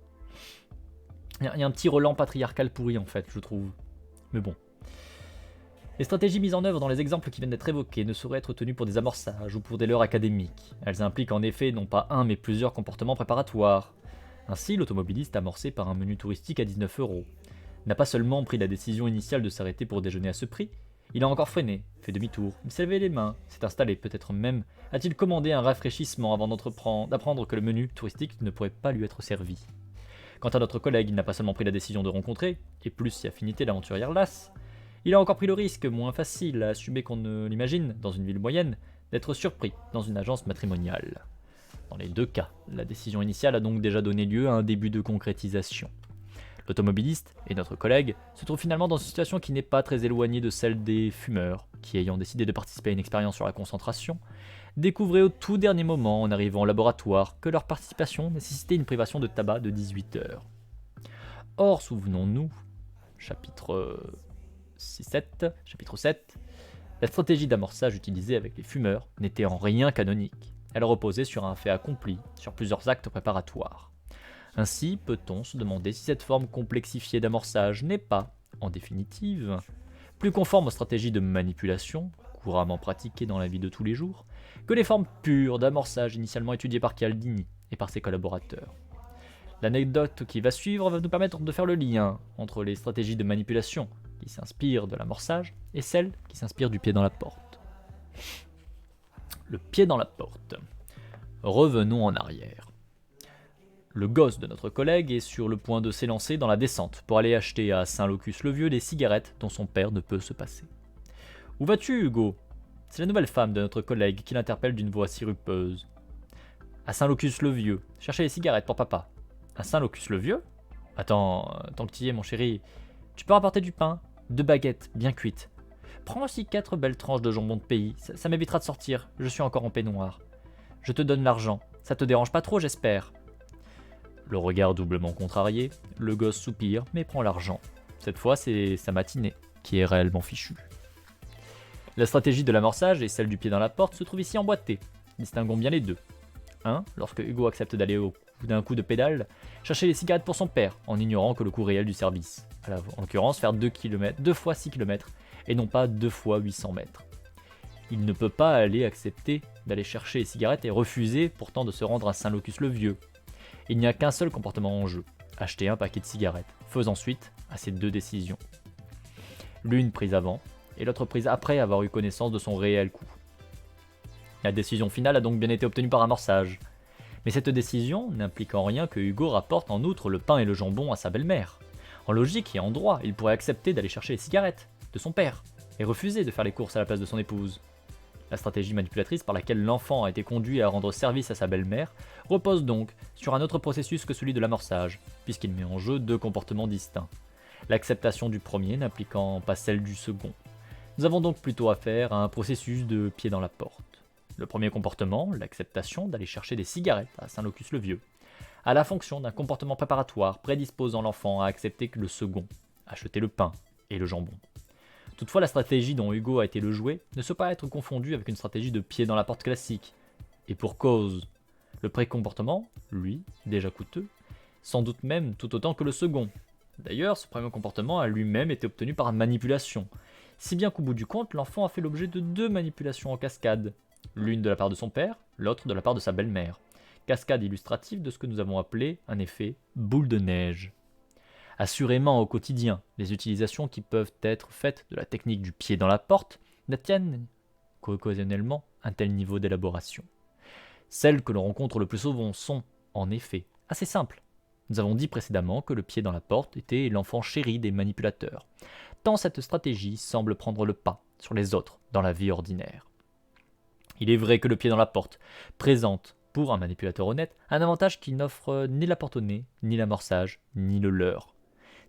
Il y a un petit relent patriarcal pourri en fait, je trouve. Mais bon. Les stratégies mises en œuvre dans les exemples qui viennent d'être évoqués ne sauraient être tenues pour des amorçages ou pour des leurres académiques. Elles impliquent en effet non pas un mais plusieurs comportements préparatoires. Ainsi, l'automobiliste amorcé par un menu touristique à 19 € n'a pas seulement pris la décision initiale de s'arrêter pour déjeuner à ce prix, il a encore freiné, fait demi-tour, il s'est levé les mains, s'est installé, peut-être même a-t-il commandé un rafraîchissement avant d'apprendre que le menu touristique ne pourrait pas lui être servi. Quant à notre collègue, il n'a pas seulement pris la décision de rencontrer, et plus si affinité l'aventurière lasse, il a encore pris le risque, moins facile à assumer qu'on ne l'imagine, dans une ville moyenne, d'être surpris dans une agence matrimoniale. Dans les deux cas, la décision initiale a donc déjà donné lieu à un début de concrétisation. L'automobiliste et notre collègue se trouvent finalement dans une situation qui n'est pas très éloignée de celle des fumeurs, qui ayant décidé de participer à une expérience sur la concentration, découvraient au tout dernier moment, en arrivant au laboratoire, que leur participation nécessitait une privation de tabac de 18 heures. Or, souvenons-nous, chapitre 7, la stratégie d'amorçage utilisée avec les fumeurs n'était en rien canonique. Elle reposait sur un fait accompli, sur plusieurs actes préparatoires. Ainsi, peut-on se demander si cette forme complexifiée d'amorçage n'est pas, en définitive, plus conforme aux stratégies de manipulation, couramment pratiquées dans la vie de tous les jours, que les formes pures d'amorçage initialement étudiées par Cialdini et par ses collaborateurs. L'anecdote qui va suivre va nous permettre de faire le lien entre les stratégies de manipulation qui s'inspirent de l'amorçage et celles qui s'inspirent du pied dans la porte. Le pied dans la porte. Revenons en arrière. Le gosse de notre collègue est sur le point de s'élancer dans la descente pour aller acheter à Saint-Locus-le-Vieux des cigarettes dont son père ne peut se passer. « Où vas-tu, Hugo ?» C'est la nouvelle femme de notre collègue qui l'interpelle d'une voix sirupeuse. « À Saint-Locus-le-Vieux, chercher les cigarettes pour papa. »« À Saint-Locus-le-Vieux ? Attends, tant que t'y es, mon chéri, tu peux rapporter du pain, 2 baguettes bien cuites. Prends aussi 4 belles tranches de jambon de pays, ça m'évitera de sortir, je suis encore en peignoir. Je te donne l'argent, ça te dérange pas trop, j'espère. » Le regard doublement contrarié, le gosse soupire mais prend l'argent. Cette fois, c'est sa matinée qui est réellement fichue. La stratégie de l'amorçage et celle du pied dans la porte se trouvent ici emboîtées. Distinguons bien les deux. 1. Lorsque Hugo accepte d'aller d'un coup de pédale, chercher les cigarettes pour son père, en ignorant que le coût réel du service. En l'occurrence, faire 2 fois 6 km, et non pas 2 fois 800 mètres. Il ne peut pas accepter d'aller chercher les cigarettes et refuser pourtant de se rendre à Saint-Locus-le-Vieux. Il n'y a qu'un seul comportement en jeu, acheter un paquet de cigarettes, faisant suite à ces 2 décisions. L'une prise avant, et l'autre prise après avoir eu connaissance de son réel coût. La décision finale a donc bien été obtenue par amorçage. Mais cette décision n'implique en rien que Hugo rapporte en outre le pain et le jambon à sa belle-mère. En logique et en droit, il pourrait accepter d'aller chercher les cigarettes de son père, et refuser de faire les courses à la place de son épouse. La stratégie manipulatrice par laquelle l'enfant a été conduit à rendre service à sa belle-mère repose donc sur un autre processus que celui de l'amorçage, puisqu'il met en jeu 2 comportements distincts. L'acceptation du premier n'impliquant pas celle du second. Nous avons donc plutôt affaire à un processus de pied dans la porte. Le premier comportement, l'acceptation d'aller chercher des cigarettes à Saint-Locus-le-Vieux, a la fonction d'un comportement préparatoire prédisposant l'enfant à accepter que le second, acheter le pain et le jambon. Toutefois, la stratégie dont Hugo a été le jouet ne peut pas être confondue avec une stratégie de pied dans la porte classique. Et pour cause. Le pré-comportement, lui, déjà coûteux, sans doute même tout autant que le second. D'ailleurs, ce premier comportement a lui-même été obtenu par manipulation, si bien qu'au bout du compte, l'enfant a fait l'objet de 2 manipulations en cascade, l'une de la part de son père, l'autre de la part de sa belle-mère. Cascade illustrative de ce que nous avons appelé un effet boule de neige. Assurément, au quotidien, les utilisations qui peuvent être faites de la technique du pied dans la porte n'atteignent qu'occasionnellement un tel niveau d'élaboration. Celles que l'on rencontre le plus souvent sont, en effet, assez simples. Nous avons dit précédemment que le pied dans la porte était l'enfant chéri des manipulateurs, tant cette stratégie semble prendre le pas sur les autres dans la vie ordinaire. Il est vrai que le pied dans la porte présente, pour un manipulateur honnête, un avantage qui n'offre ni la porte au nez, ni l'amorçage, ni le leurre.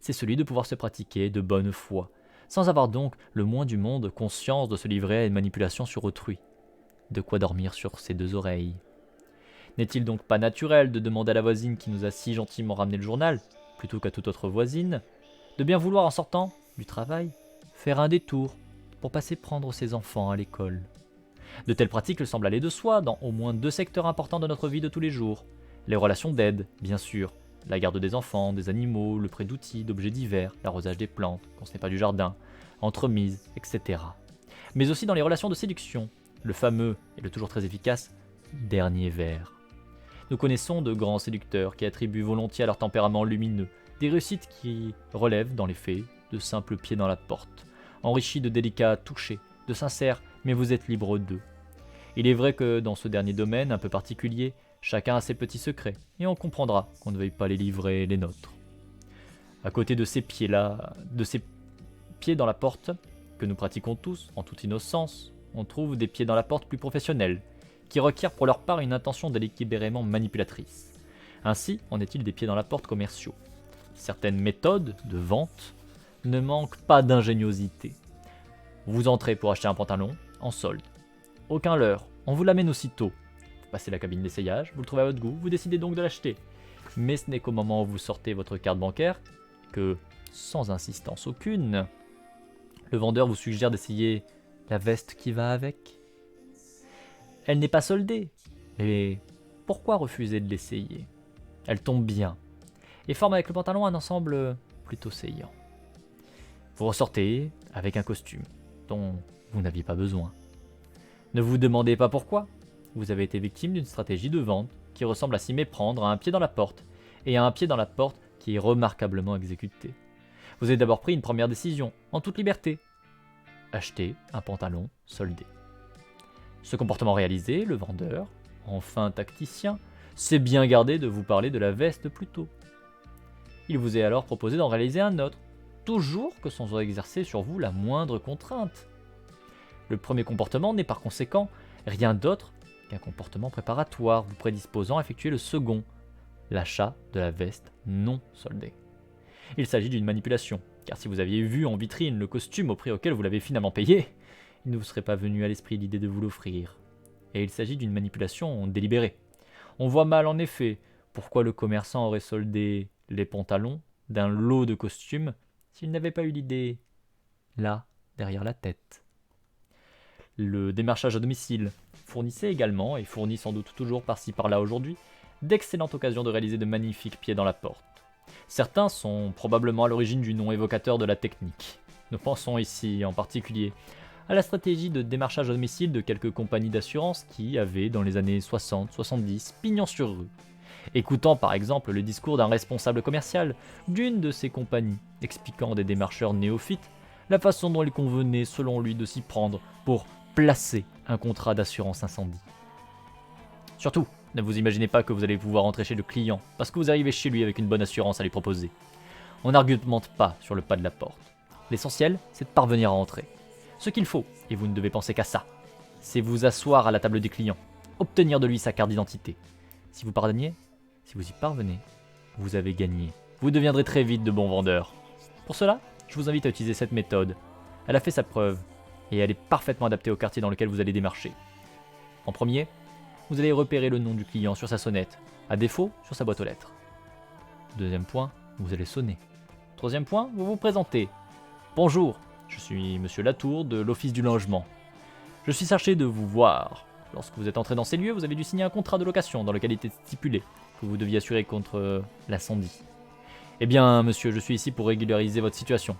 C'est celui de pouvoir se pratiquer de bonne foi, sans avoir donc le moins du monde conscience de se livrer à une manipulation sur autrui. De quoi dormir sur ses 2 oreilles. N'est-il donc pas naturel de demander à la voisine qui nous a si gentiment ramené le journal, plutôt qu'à toute autre voisine, de bien vouloir en sortant du travail, faire un détour pour passer prendre ses enfants à l'école. De telles pratiques semblent aller de soi dans au moins 2 secteurs importants de notre vie de tous les jours. Les relations d'aide, bien sûr, la garde des enfants, des animaux, le prêt d'outils, d'objets divers, l'arrosage des plantes, quand ce n'est pas du jardin, entremise, etc. Mais aussi dans les relations de séduction, le fameux et le toujours très efficace dernier verre. Nous connaissons de grands séducteurs qui attribuent volontiers à leur tempérament lumineux des réussites qui relèvent, dans les faits, de simples pieds dans la porte, enrichis de délicats touchés, de sincères, mais vous êtes libre d'eux. Il est vrai que dans ce dernier domaine un peu particulier, chacun a ses petits secrets, et on comprendra qu'on ne veuille pas les livrer les nôtres. À côté de ces pieds-là, de ces pieds dans la porte, que nous pratiquons tous, en toute innocence, on trouve des pieds dans la porte plus professionnels, qui requièrent pour leur part une intention délibérément manipulatrice. Ainsi en est-il des pieds dans la porte commerciaux. Certaines méthodes de vente ne manquent pas d'ingéniosité. Vous entrez pour acheter un pantalon, en solde. Aucun leurre, on vous l'amène aussitôt. Vous passez la cabine d'essayage, vous le trouvez à votre goût, vous décidez donc de l'acheter. Mais ce n'est qu'au moment où vous sortez votre carte bancaire que, sans insistance aucune, le vendeur vous suggère d'essayer la veste qui va avec. Elle n'est pas soldée, mais pourquoi refuser de l'essayer? Elle tombe bien, et forme avec le pantalon un ensemble plutôt saillant. Vous ressortez avec un costume dont vous n'aviez pas besoin. Ne vous demandez pas pourquoi, vous avez été victime d'une stratégie de vente qui ressemble à s'y méprendre à un pied dans la porte, et à un pied dans la porte qui est remarquablement exécuté. Vous avez d'abord pris une première décision, en toute liberté. Acheter un pantalon soldé. Ce comportement réalisé, le vendeur, enfin tacticien, s'est bien gardé de vous parler de la veste plus tôt. Il vous est alors proposé d'en réaliser un autre, toujours que sans exercer sur vous la moindre contrainte. Le premier comportement n'est par conséquent rien d'autre qu'un comportement préparatoire vous prédisposant à effectuer le second, l'achat de la veste non soldée. Il s'agit d'une manipulation, car si vous aviez vu en vitrine le costume au prix auquel vous l'avez finalement payé, il ne vous serait pas venu à l'esprit l'idée de vous l'offrir. Et il s'agit d'une manipulation délibérée. On voit mal en effet pourquoi le commerçant aurait soldé les pantalons d'un lot de costumes s'il n'avait pas eu l'idée là, derrière la tête. Le démarchage à domicile fournissait également, et fournit sans doute toujours par-ci par-là aujourd'hui, d'excellentes occasions de réaliser de magnifiques pieds dans la porte. Certains sont probablement à l'origine du nom évocateur de la technique. Nous pensons ici en particulier à la stratégie de démarchage à domicile de quelques compagnies d'assurance qui avaient, dans les années 60-70, pignon sur rue. Écoutant par exemple le discours d'un responsable commercial d'une de ces compagnies, expliquant à des démarcheurs néophytes la façon dont il convenait selon lui de s'y prendre pour placer un contrat d'assurance incendie. Surtout, ne vous imaginez pas que vous allez pouvoir rentrer chez le client parce que vous arrivez chez lui avec une bonne assurance à lui proposer. On n'argumente pas sur le pas de la porte. L'essentiel, c'est de parvenir à entrer. Ce qu'il faut, et vous ne devez penser qu'à ça, c'est vous asseoir à la table des clients, obtenir de lui sa carte d'identité. Si vous y parvenez, vous avez gagné. Vous deviendrez très vite de bons vendeurs. Pour cela, je vous invite à utiliser cette méthode. Elle a fait sa preuve, et elle est parfaitement adaptée au quartier dans lequel vous allez démarcher. En premier, vous allez repérer le nom du client sur sa sonnette, à défaut sur sa boîte aux lettres. Deuxième point, vous allez sonner. Troisième point, vous vous présentez. Bonjour, je suis Monsieur Latour de l'Office du Logement. Je suis chargé de vous voir. Lorsque vous êtes entré dans ces lieux, vous avez dû signer un contrat de location dans lequel il était stipulé que vous deviez assurer contre l'incendie. Eh bien, monsieur, je suis ici pour régulariser votre situation.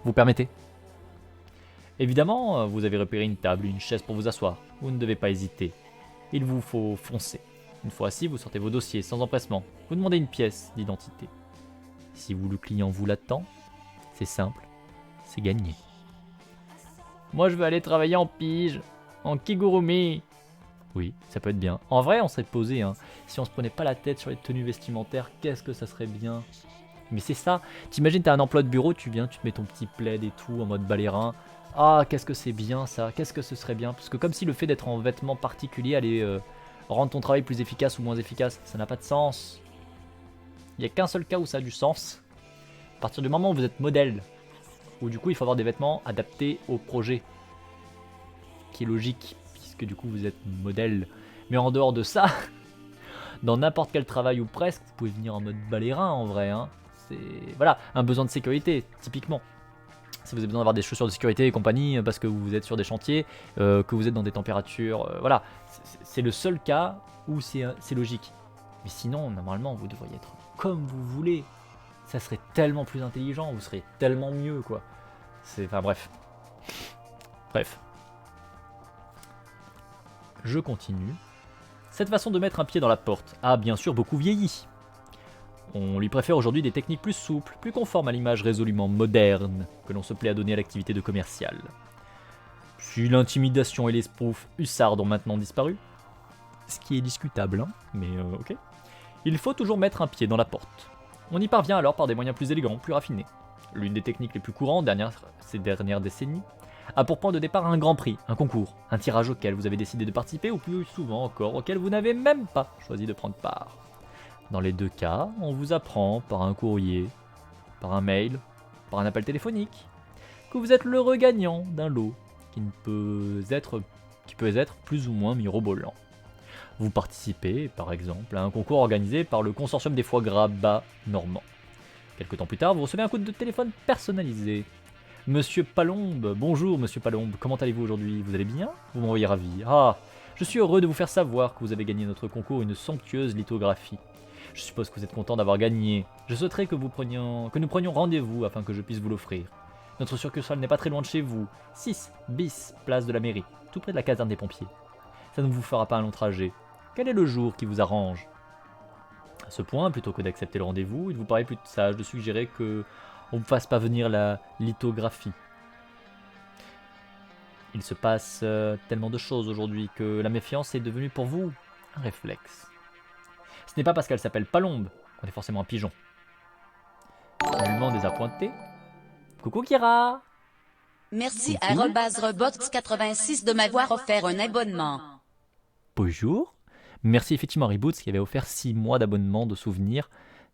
Vous permettez? Évidemment, vous avez repéré une table, une chaise pour vous asseoir. Vous ne devez pas hésiter. Il vous faut foncer. Une fois assis, vous sortez vos dossiers sans empressement. Vous demandez une pièce d'identité. Si le client vous l'attend, c'est simple, c'est gagné. Moi, je veux aller travailler en pige, en kigurumi. Oui, ça peut être bien. En vrai, on serait posé, hein. Si on se prenait pas la tête sur les tenues vestimentaires, qu'est-ce que ça serait bien. Mais c'est ça. T'imagines, t'as un emploi de bureau, tu viens, tu te mets ton petit plaid et tout, en mode balérin. Ah, qu'est-ce que c'est bien ça. Qu'est-ce que ce serait bien. Parce que comme si le fait d'être en vêtements particuliers allait rendre ton travail plus efficace ou moins efficace. Ça n'a pas de sens. Il n'y a qu'un seul cas où ça a du sens. À partir du moment où vous êtes modèle. Où du coup, il faut avoir des vêtements adaptés au projet. Qui est logique, puisque du coup, vous êtes modèle. Mais en dehors de ça, dans n'importe quel travail ou presque, vous pouvez venir en mode balérin en vrai. Hein. C'est voilà, un besoin de sécurité, typiquement. Si vous avez besoin d'avoir des chaussures de sécurité et compagnie, parce que vous êtes sur des chantiers, que vous êtes dans des températures, voilà. C'est le seul cas où c'est logique. Mais sinon, normalement, vous devriez être comme vous voulez. Ça serait tellement plus intelligent, vous serez tellement mieux, quoi. Enfin bref. Bref. Je continue. Cette façon de mettre un pied dans la porte a bien sûr beaucoup vieilli. On lui préfère aujourd'hui des techniques plus souples, plus conformes à l'image résolument moderne que l'on se plaît à donner à l'activité de commercial. Si l'intimidation et les spoofs hussards ont maintenant disparu, ce qui est discutable, hein, mais ok, il faut toujours mettre un pied dans la porte. On y parvient alors par des moyens plus élégants, plus raffinés. L'une des techniques les plus courantes ces dernières décennies a pour point de départ un grand prix, un concours, un tirage auquel vous avez décidé de participer ou plus souvent encore auquel vous n'avez même pas choisi de prendre part. Dans les deux cas, on vous apprend par un courrier, par un mail, par un appel téléphonique, que vous êtes l'heureux gagnant d'un lot qui peut être plus ou moins mirobolant. Vous participez, par exemple, à un concours organisé par le consortium des foie gras bas normands. Quelque temps plus tard, vous recevez un coup de téléphone personnalisé. Monsieur Palombe, bonjour Monsieur Palombe, comment allez-vous aujourd'hui? Vous allez bien? Vous m'envoyez ravi. Ah, je suis heureux de vous faire savoir que vous avez gagné notre concours une somptueuse lithographie. Je suppose que vous êtes content d'avoir gagné. Je souhaiterais que nous prenions rendez-vous afin que je puisse vous l'offrir. Notre succursale n'est pas très loin de chez vous. 6 bis, place de la mairie, tout près de la caserne des pompiers. Ça ne vous fera pas un long trajet. Quel est le jour qui vous arrange? À ce point, plutôt que d'accepter le rendez-vous, il vous paraît plus sage de suggérer que on ne fasse pas venir la lithographie. Il se passe tellement de choses aujourd'hui que la méfiance est devenue pour vous un réflexe. Ce n'est pas parce qu'elle s'appelle Palombe qu'on est forcément un pigeon. Nullement désappointé. Coucou Kira! Merci à Robots86 de m'avoir offert un abonnement. Bonjour. Merci effectivement à Reboots qui avait offert 6 mois d'abonnement de souvenirs.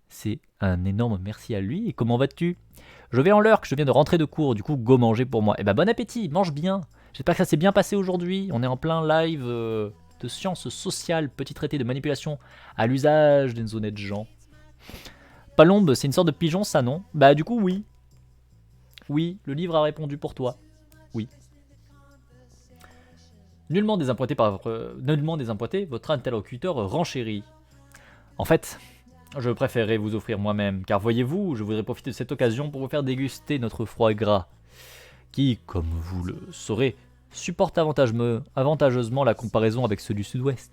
C'est un énorme merci à lui. Et comment vas-tu? Je vais en l'heure que je viens de rentrer de cours, du coup go manger pour moi. Eh ben bon appétit, mange bien. J'espère que ça s'est bien passé aujourd'hui. On est en plein live de sciences sociales, petit traité de manipulation à l'usage des honnêtes gens. Palombe, c'est une sorte de pigeon ça, non? Bah du coup oui. Oui, le livre a répondu pour toi. Oui. Nullement désappointé, votre interlocuteur renchérit. En fait, je préférerais vous offrir moi-même, car voyez-vous, je voudrais profiter de cette occasion pour vous faire déguster notre foie gras, qui, comme vous le saurez, supporte avantageusement la comparaison avec ceux du sud-ouest.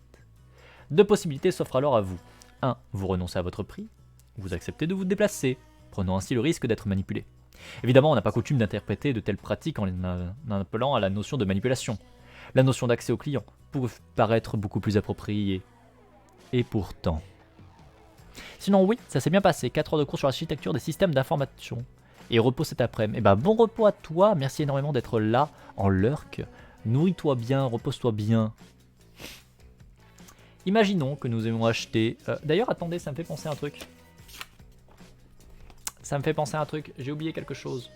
Deux possibilités s'offrent alors à vous. 1. Vous renoncez à votre prix, vous acceptez de vous déplacer, prenant ainsi le risque d'être manipulé. Évidemment, on n'a pas coutume d'interpréter de telles pratiques en appelant à la notion de manipulation. La notion d'accès au client pourrait paraître beaucoup plus appropriée. Et pourtant. Sinon oui, ça s'est bien passé, 4 heures de cours sur l'architecture des systèmes d'information. Et repos cet après-midi. Et bah bon repos à toi, merci énormément d'être là, en lurk. Nourris-toi bien, repose-toi bien. Imaginons que nous ayons acheté... D'ailleurs, attendez, ça me fait penser à un truc. J'ai oublié quelque chose.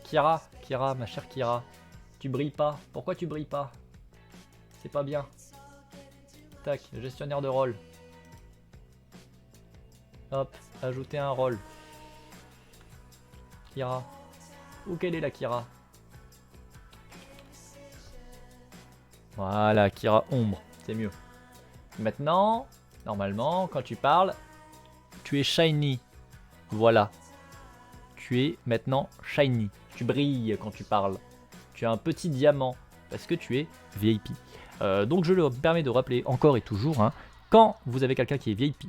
Kira, ma chère Kira. Tu brilles pas. Pourquoi tu brilles pas? C'est pas bien. Tac, gestionnaire de rôle. Hop, ajouter un rôle. Kira. Où qu'elle est la Kira? Voilà, Kira ombre, c'est mieux. Maintenant, normalement, quand tu parles, tu es shiny. Voilà. Tu es maintenant shiny. Tu brilles quand tu parles. Tu as un petit diamant parce que tu es VIP. Donc je le permets de rappeler encore et toujours, hein, quand vous avez quelqu'un qui est VIP,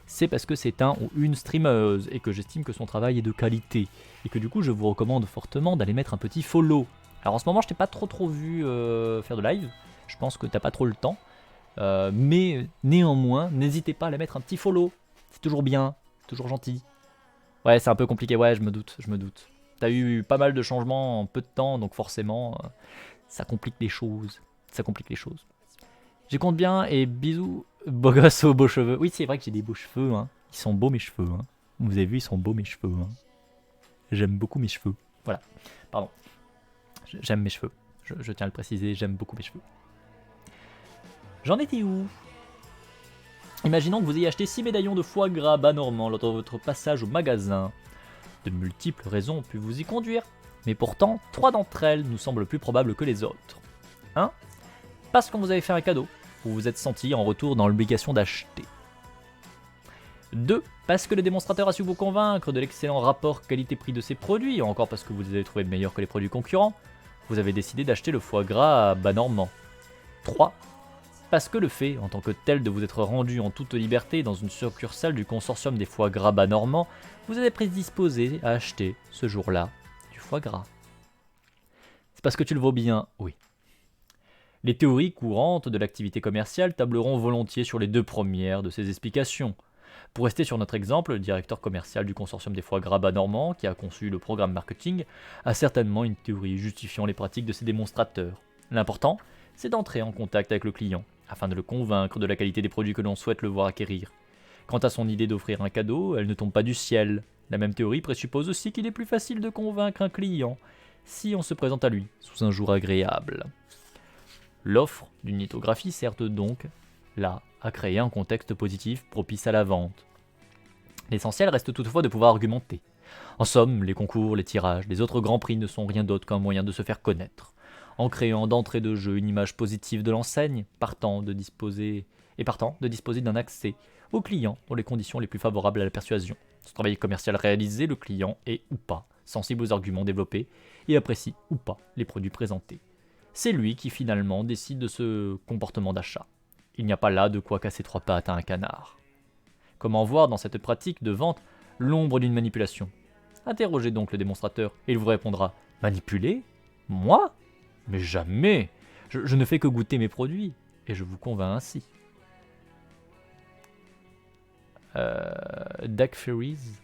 c'est parce que c'est un ou une streameuse et que j'estime que son travail est de qualité. Et que du coup je vous recommande fortement d'aller mettre un petit follow. Alors en ce moment je t'ai pas trop vu faire de live. Je pense que t'as pas trop le temps. Mais néanmoins, n'hésitez pas à aller mettre un petit follow. C'est toujours bien, c'est toujours gentil. Ouais, c'est un peu compliqué, ouais, je me doute. T'as eu pas mal de changements en peu de temps, donc forcément, ça complique les choses. J'y compte bien, et bisous, beau gosse aux beaux cheveux. Oui, c'est vrai que j'ai des beaux cheveux, hein. Ils sont beaux mes cheveux, hein. Vous avez vu, ils sont beaux mes cheveux, hein. J'aime beaucoup mes cheveux. Voilà, pardon. J'aime mes cheveux. Je tiens à le préciser, j'aime beaucoup mes cheveux. J'en étais où? Imaginons que vous ayez acheté 6 médaillons de foie gras bas normand lors de votre passage au magasin. De multiples raisons ont pu vous y conduire, mais pourtant, 3 d'entre elles nous semblent plus probables que les autres. 1. Parce qu'on vous avait fait un cadeau, vous vous êtes senti en retour dans l'obligation d'acheter. 2. Parce que le démonstrateur a su vous convaincre de l'excellent rapport qualité-prix de ses produits, ou encore parce que vous les avez trouvés meilleurs que les produits concurrents, vous avez décidé d'acheter le foie gras à bas normand. 3. Parce que le fait, en tant que tel, de vous être rendu en toute liberté dans une succursale du consortium des foie gras bas normands, vous avez prédisposé à acheter, ce jour-là, du foie gras. C'est parce que tu le vaux bien, oui. Les théories courantes de l'activité commerciale tableront volontiers sur les deux premières de ces explications. Pour rester sur notre exemple, le directeur commercial du consortium des foie gras bas normands, qui a conçu le programme marketing, a certainement une théorie justifiant les pratiques de ses démonstrateurs. L'important, c'est d'entrer en contact avec le client, afin de le convaincre de la qualité des produits que l'on souhaite le voir acquérir. Quant à son idée d'offrir un cadeau, elle ne tombe pas du ciel. La même théorie présuppose aussi qu'il est plus facile de convaincre un client si on se présente à lui sous un jour agréable. L'offre d'une lithographie sert donc, là, à créer un contexte positif propice à la vente. L'essentiel reste toutefois de pouvoir argumenter. En somme, les concours, les tirages, les autres grands prix ne sont rien d'autre qu'un moyen de se faire connaître. En créant d'entrée de jeu une image positive de l'enseigne, partant de disposer d'un accès aux clients dans les conditions les plus favorables à la persuasion. Ce travail commercial réalisé, le client est ou pas sensible aux arguments développés et apprécie ou pas les produits présentés. C'est lui qui finalement décide de ce comportement d'achat. Il n'y a pas là de quoi casser trois pattes à un canard. Comment voir dans cette pratique de vente l'ombre d'une manipulation? Interrogez donc le démonstrateur et il vous répondra « Manipuler? Moi? Mais jamais! Je ne fais que goûter mes produits et je vous convainc ainsi. » Dark Fairies.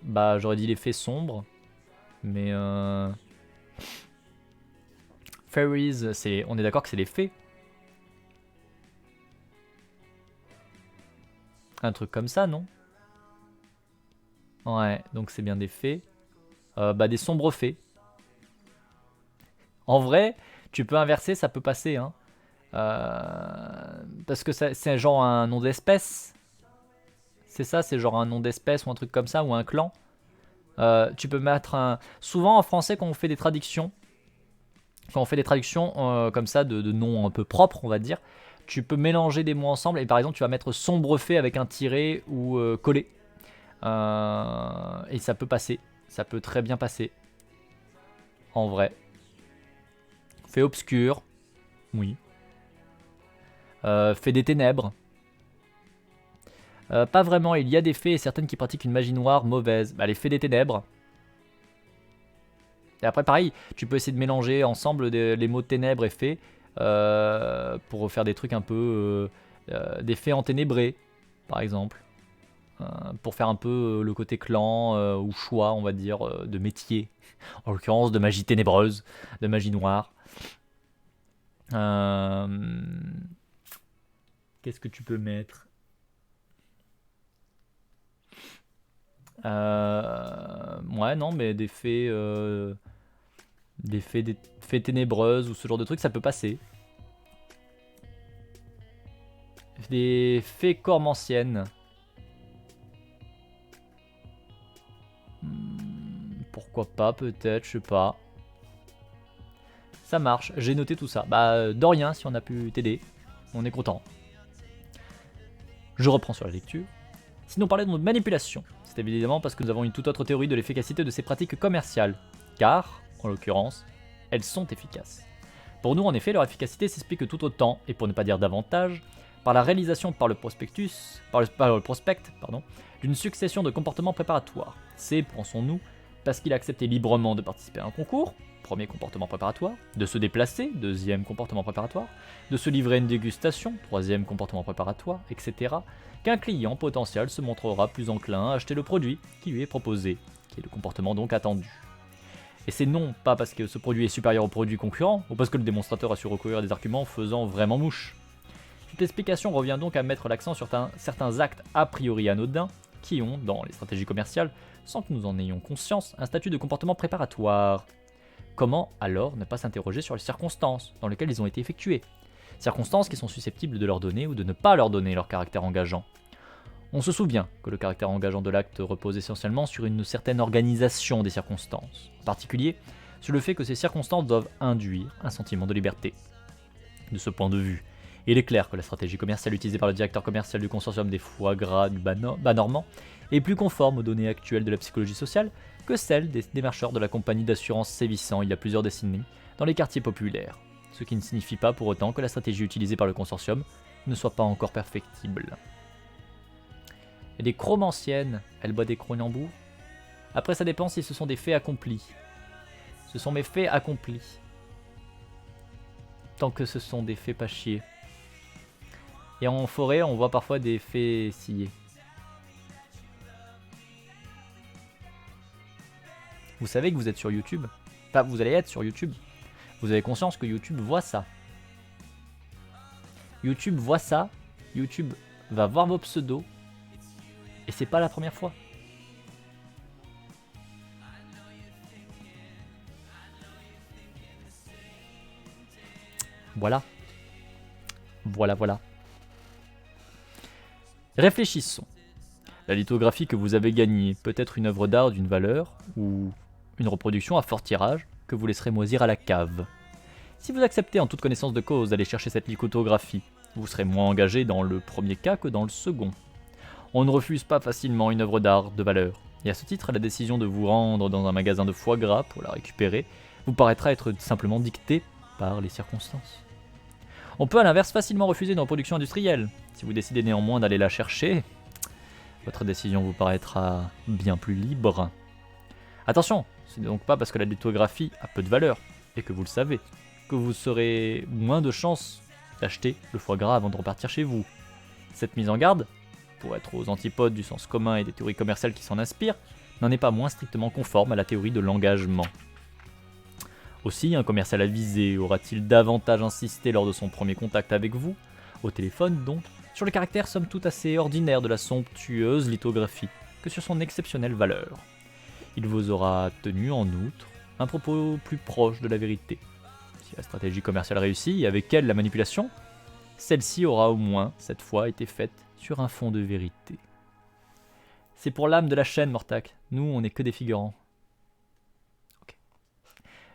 Bah j'aurais dit l'effet sombre, mais Fairies, on est d'accord que c'est les fées. Un truc comme ça, non? Ouais, donc c'est bien des fées. Bah des sombres fées. En vrai, tu peux inverser, ça peut passer, hein. Parce que c'est genre un nom d'espèce. C'est ça, c'est genre un nom d'espèce ou un truc comme ça, ou un clan. Tu peux mettre un... Souvent en français, quand on fait des traductions, comme ça de noms un peu propres, on va dire, tu peux mélanger des mots ensemble et par exemple tu vas mettre sombrefait avec un tiret ou collé. Et ça peut passer. Ça peut très bien passer. En vrai. Fait obscur. Oui. Fait des ténèbres. Pas vraiment, il y a des fées et certaines qui pratiquent une magie noire mauvaise. Bah, les fées des ténèbres. Et après pareil, tu peux essayer de mélanger ensemble les mots ténèbres et fées pour faire des trucs un peu... des fées enténébrées, par exemple. Pour faire un peu le côté clan ou choix, on va dire, de métier. En l'occurrence de magie ténébreuse, de magie noire. Qu'est-ce que tu peux mettre? Ouais, non, mais des fées ténébreuses ou ce genre de trucs, ça peut passer. Des fées cormanciennes. Pourquoi pas, peut-être, je sais pas. Ça marche, j'ai noté tout ça. Bah, de rien, si on a pu t'aider. On est content. Je reprends sur la lecture. Sinon, parler de notre manipulation. C'est évidemment parce que nous avons une toute autre théorie de l'efficacité de ces pratiques commerciales. Car, en l'occurrence, elles sont efficaces. Pour nous, en effet, leur efficacité s'explique tout autant, et pour ne pas dire davantage, par la réalisation par le prospect, d'une succession de comportements préparatoires. C'est, pensons-nous, parce qu'il a accepté librement de participer à un concours, premier comportement préparatoire, de se déplacer, deuxième comportement préparatoire, de se livrer à une dégustation, troisième comportement préparatoire, etc., qu'un client potentiel se montrera plus enclin à acheter le produit qui lui est proposé, qui est le comportement donc attendu. Et c'est non pas parce que ce produit est supérieur au produit concurrent, ou parce que le démonstrateur a su recourir à des arguments faisant vraiment mouche. Cette explication revient donc à mettre l'accent sur certains actes a priori anodins, qui ont, dans les stratégies commerciales, sans que nous en ayons conscience, un statut de comportement préparatoire. Comment alors ne pas s'interroger sur les circonstances dans lesquelles ils ont été effectués? Circonstances qui sont susceptibles de leur donner ou de ne pas leur donner leur caractère engageant. On se souvient que le caractère engageant de l'acte repose essentiellement sur une certaine organisation des circonstances, en particulier sur le fait que ces circonstances doivent induire un sentiment de liberté. De ce point de vue, Il est clair que la stratégie commerciale utilisée par le directeur commercial du consortium des foie gras du bas normand est plus conforme aux données actuelles de la psychologie sociale que celle des démarcheurs de la compagnie d'assurance sévissant il y a plusieurs décennies dans les quartiers populaires, ce qui ne signifie pas pour autant que la stratégie utilisée par le consortium ne soit pas encore perfectible. Et des chromanciennes, elles boivent des cronambours. Après ça dépend si ce sont des faits accomplis. Ce sont mes faits accomplis. Tant que ce sont des faits pas chier. Et en forêt, on voit parfois des faits sciés. Vous savez que vous êtes sur YouTube. Enfin, vous allez être sur YouTube. Vous avez conscience que YouTube voit ça. YouTube voit ça. YouTube va voir vos pseudos. Et c'est pas la première fois. Voilà. Voilà. Réfléchissons. La lithographie que vous avez gagnée peut être une œuvre d'art d'une valeur ou une reproduction à fort tirage que vous laisserez moisir à la cave. Si vous acceptez en toute connaissance de cause d'aller chercher cette lithographie, vous serez moins engagé dans le premier cas que dans le second. On ne refuse pas facilement une œuvre d'art de valeur, et à ce titre, la décision de vous rendre dans un magasin de foie gras pour la récupérer vous paraîtra être simplement dictée par les circonstances. On peut à l'inverse facilement refuser une reproduction industrielle. Si vous décidez néanmoins d'aller la chercher, votre décision vous paraîtra bien plus libre. Attention, ce n'est donc pas parce que la lithographie a peu de valeur, et que vous le savez, que vous aurez moins de chances d'acheter le foie gras avant de repartir chez vous. Cette mise en garde, pour être aux antipodes du sens commun et des théories commerciales qui s'en inspirent, n'en est pas moins strictement conforme à la théorie de l'engagement. Aussi, un commercial avisé aura-t-il davantage insisté lors de son premier contact avec vous, au téléphone donc, sur le caractère somme toute assez ordinaire de la somptueuse lithographie, que sur son exceptionnelle valeur. Il vous aura tenu en outre un propos plus proche de la vérité. Si la stratégie commerciale réussit, et avec elle la manipulation, celle-ci aura au moins, cette fois, été faite sur un fond de vérité. C'est pour l'âme de la chaîne, Mortac. Nous, on n'est que des figurants. Okay.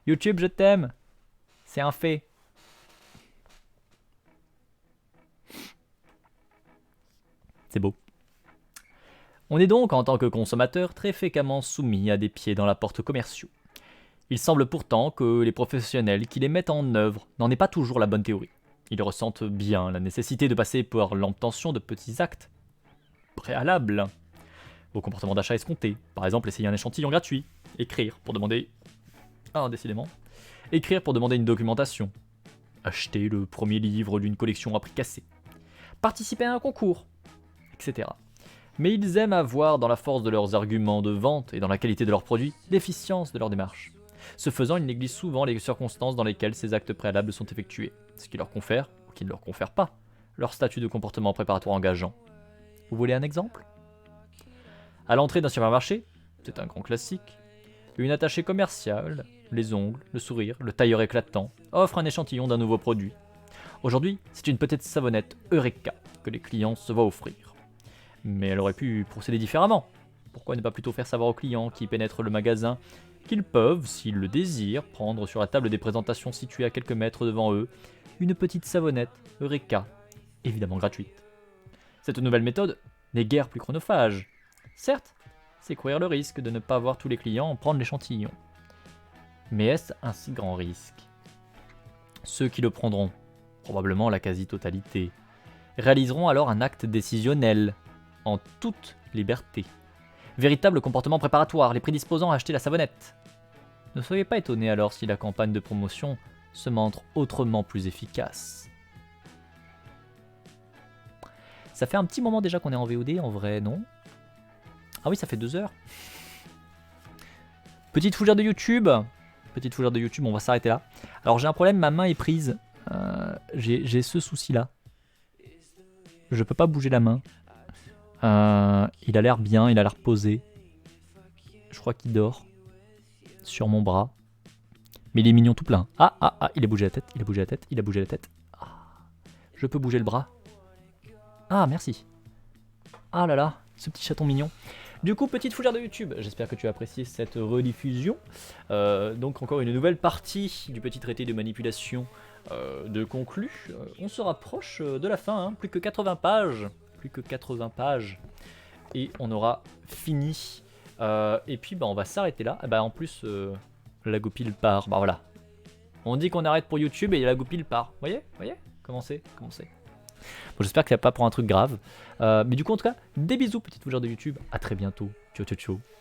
YouTube, je t'aime. C'est un fait. C'est beau. On est donc, en tant que consommateur, très fréquemment soumis à des pieds dans la porte commerciaux. Il semble pourtant que les professionnels qui les mettent en œuvre n'en aient pas toujours la bonne théorie. Ils ressentent bien la nécessité de passer par l'obtention de petits actes préalables au comportement d'achat escompté. Par exemple, essayer un échantillon gratuit, écrire pour demander... Écrire pour demander une documentation, acheter le premier livre d'une collection à prix cassé, participer à un concours, etc. Mais ils aiment avoir dans la force de leurs arguments de vente et dans la qualité de leurs produits l'efficience de leur démarche. Ce faisant, ils négligent souvent les circonstances dans lesquelles ces actes préalables sont effectués, ce qui leur confère, ou qui ne leur confère pas, leur statut de comportement préparatoire engageant. Vous voulez un exemple ? À l'entrée d'un supermarché, c'est un grand classique, une attachée commerciale, les ongles, le sourire, le tailleur éclatant, offre un échantillon d'un nouveau produit. Aujourd'hui, c'est une petite savonnette Eureka que les clients se voient offrir. Mais elle aurait pu procéder différemment. Pourquoi ne pas plutôt faire savoir aux clients qui pénètrent le magasin qu'ils peuvent, s'ils le désirent, prendre sur la table des présentations situées à quelques mètres devant eux, une petite savonnette Eureka, évidemment gratuite. Cette nouvelle méthode n'est guère plus chronophage. Certes, c'est courir le risque de ne pas voir tous les clients prendre l'échantillon. Mais est-ce un si grand risque ? Ceux qui le prendront, probablement la quasi-totalité, réaliseront alors un acte décisionnel, en toute liberté. Véritable comportement préparatoire, les prédisposant à acheter la savonnette. Ne soyez pas étonnés alors si la campagne de promotion se montre autrement plus efficace. Ça fait un petit moment déjà qu'on est en VOD, en vrai, non ? Ah oui, ça fait 2 heures. Petite fougère de YouTube, on va s'arrêter là. Alors j'ai un problème, ma main est prise. J'ai ce souci-là. Je peux pas bouger la main. Il a l'air bien, il a l'air posé. Je crois qu'il dort sur mon bras. Mais il est mignon tout plein. Ah, il a bougé la tête. Ah, je peux bouger le bras. Ah, merci. Ah là là, ce petit chaton mignon. Du coup, petite fougère de YouTube, j'espère que tu as apprécié cette rediffusion. Donc encore une nouvelle partie du petit traité de manipulation de conclu. On se rapproche de la fin, hein. Plus que 80 pages. Plus que 80 pages. Et on aura fini. Et puis bah, on va s'arrêter là. Ah, bah, en plus, la goupille part. Bah voilà. On dit qu'on arrête pour YouTube et la goupille part. Voyez comment c'est. Bon, j'espère que ça va pas pour un truc grave. Mais du coup, en tout cas, des bisous, petite fougère de YouTube. À très bientôt. Ciao, ciao, ciao.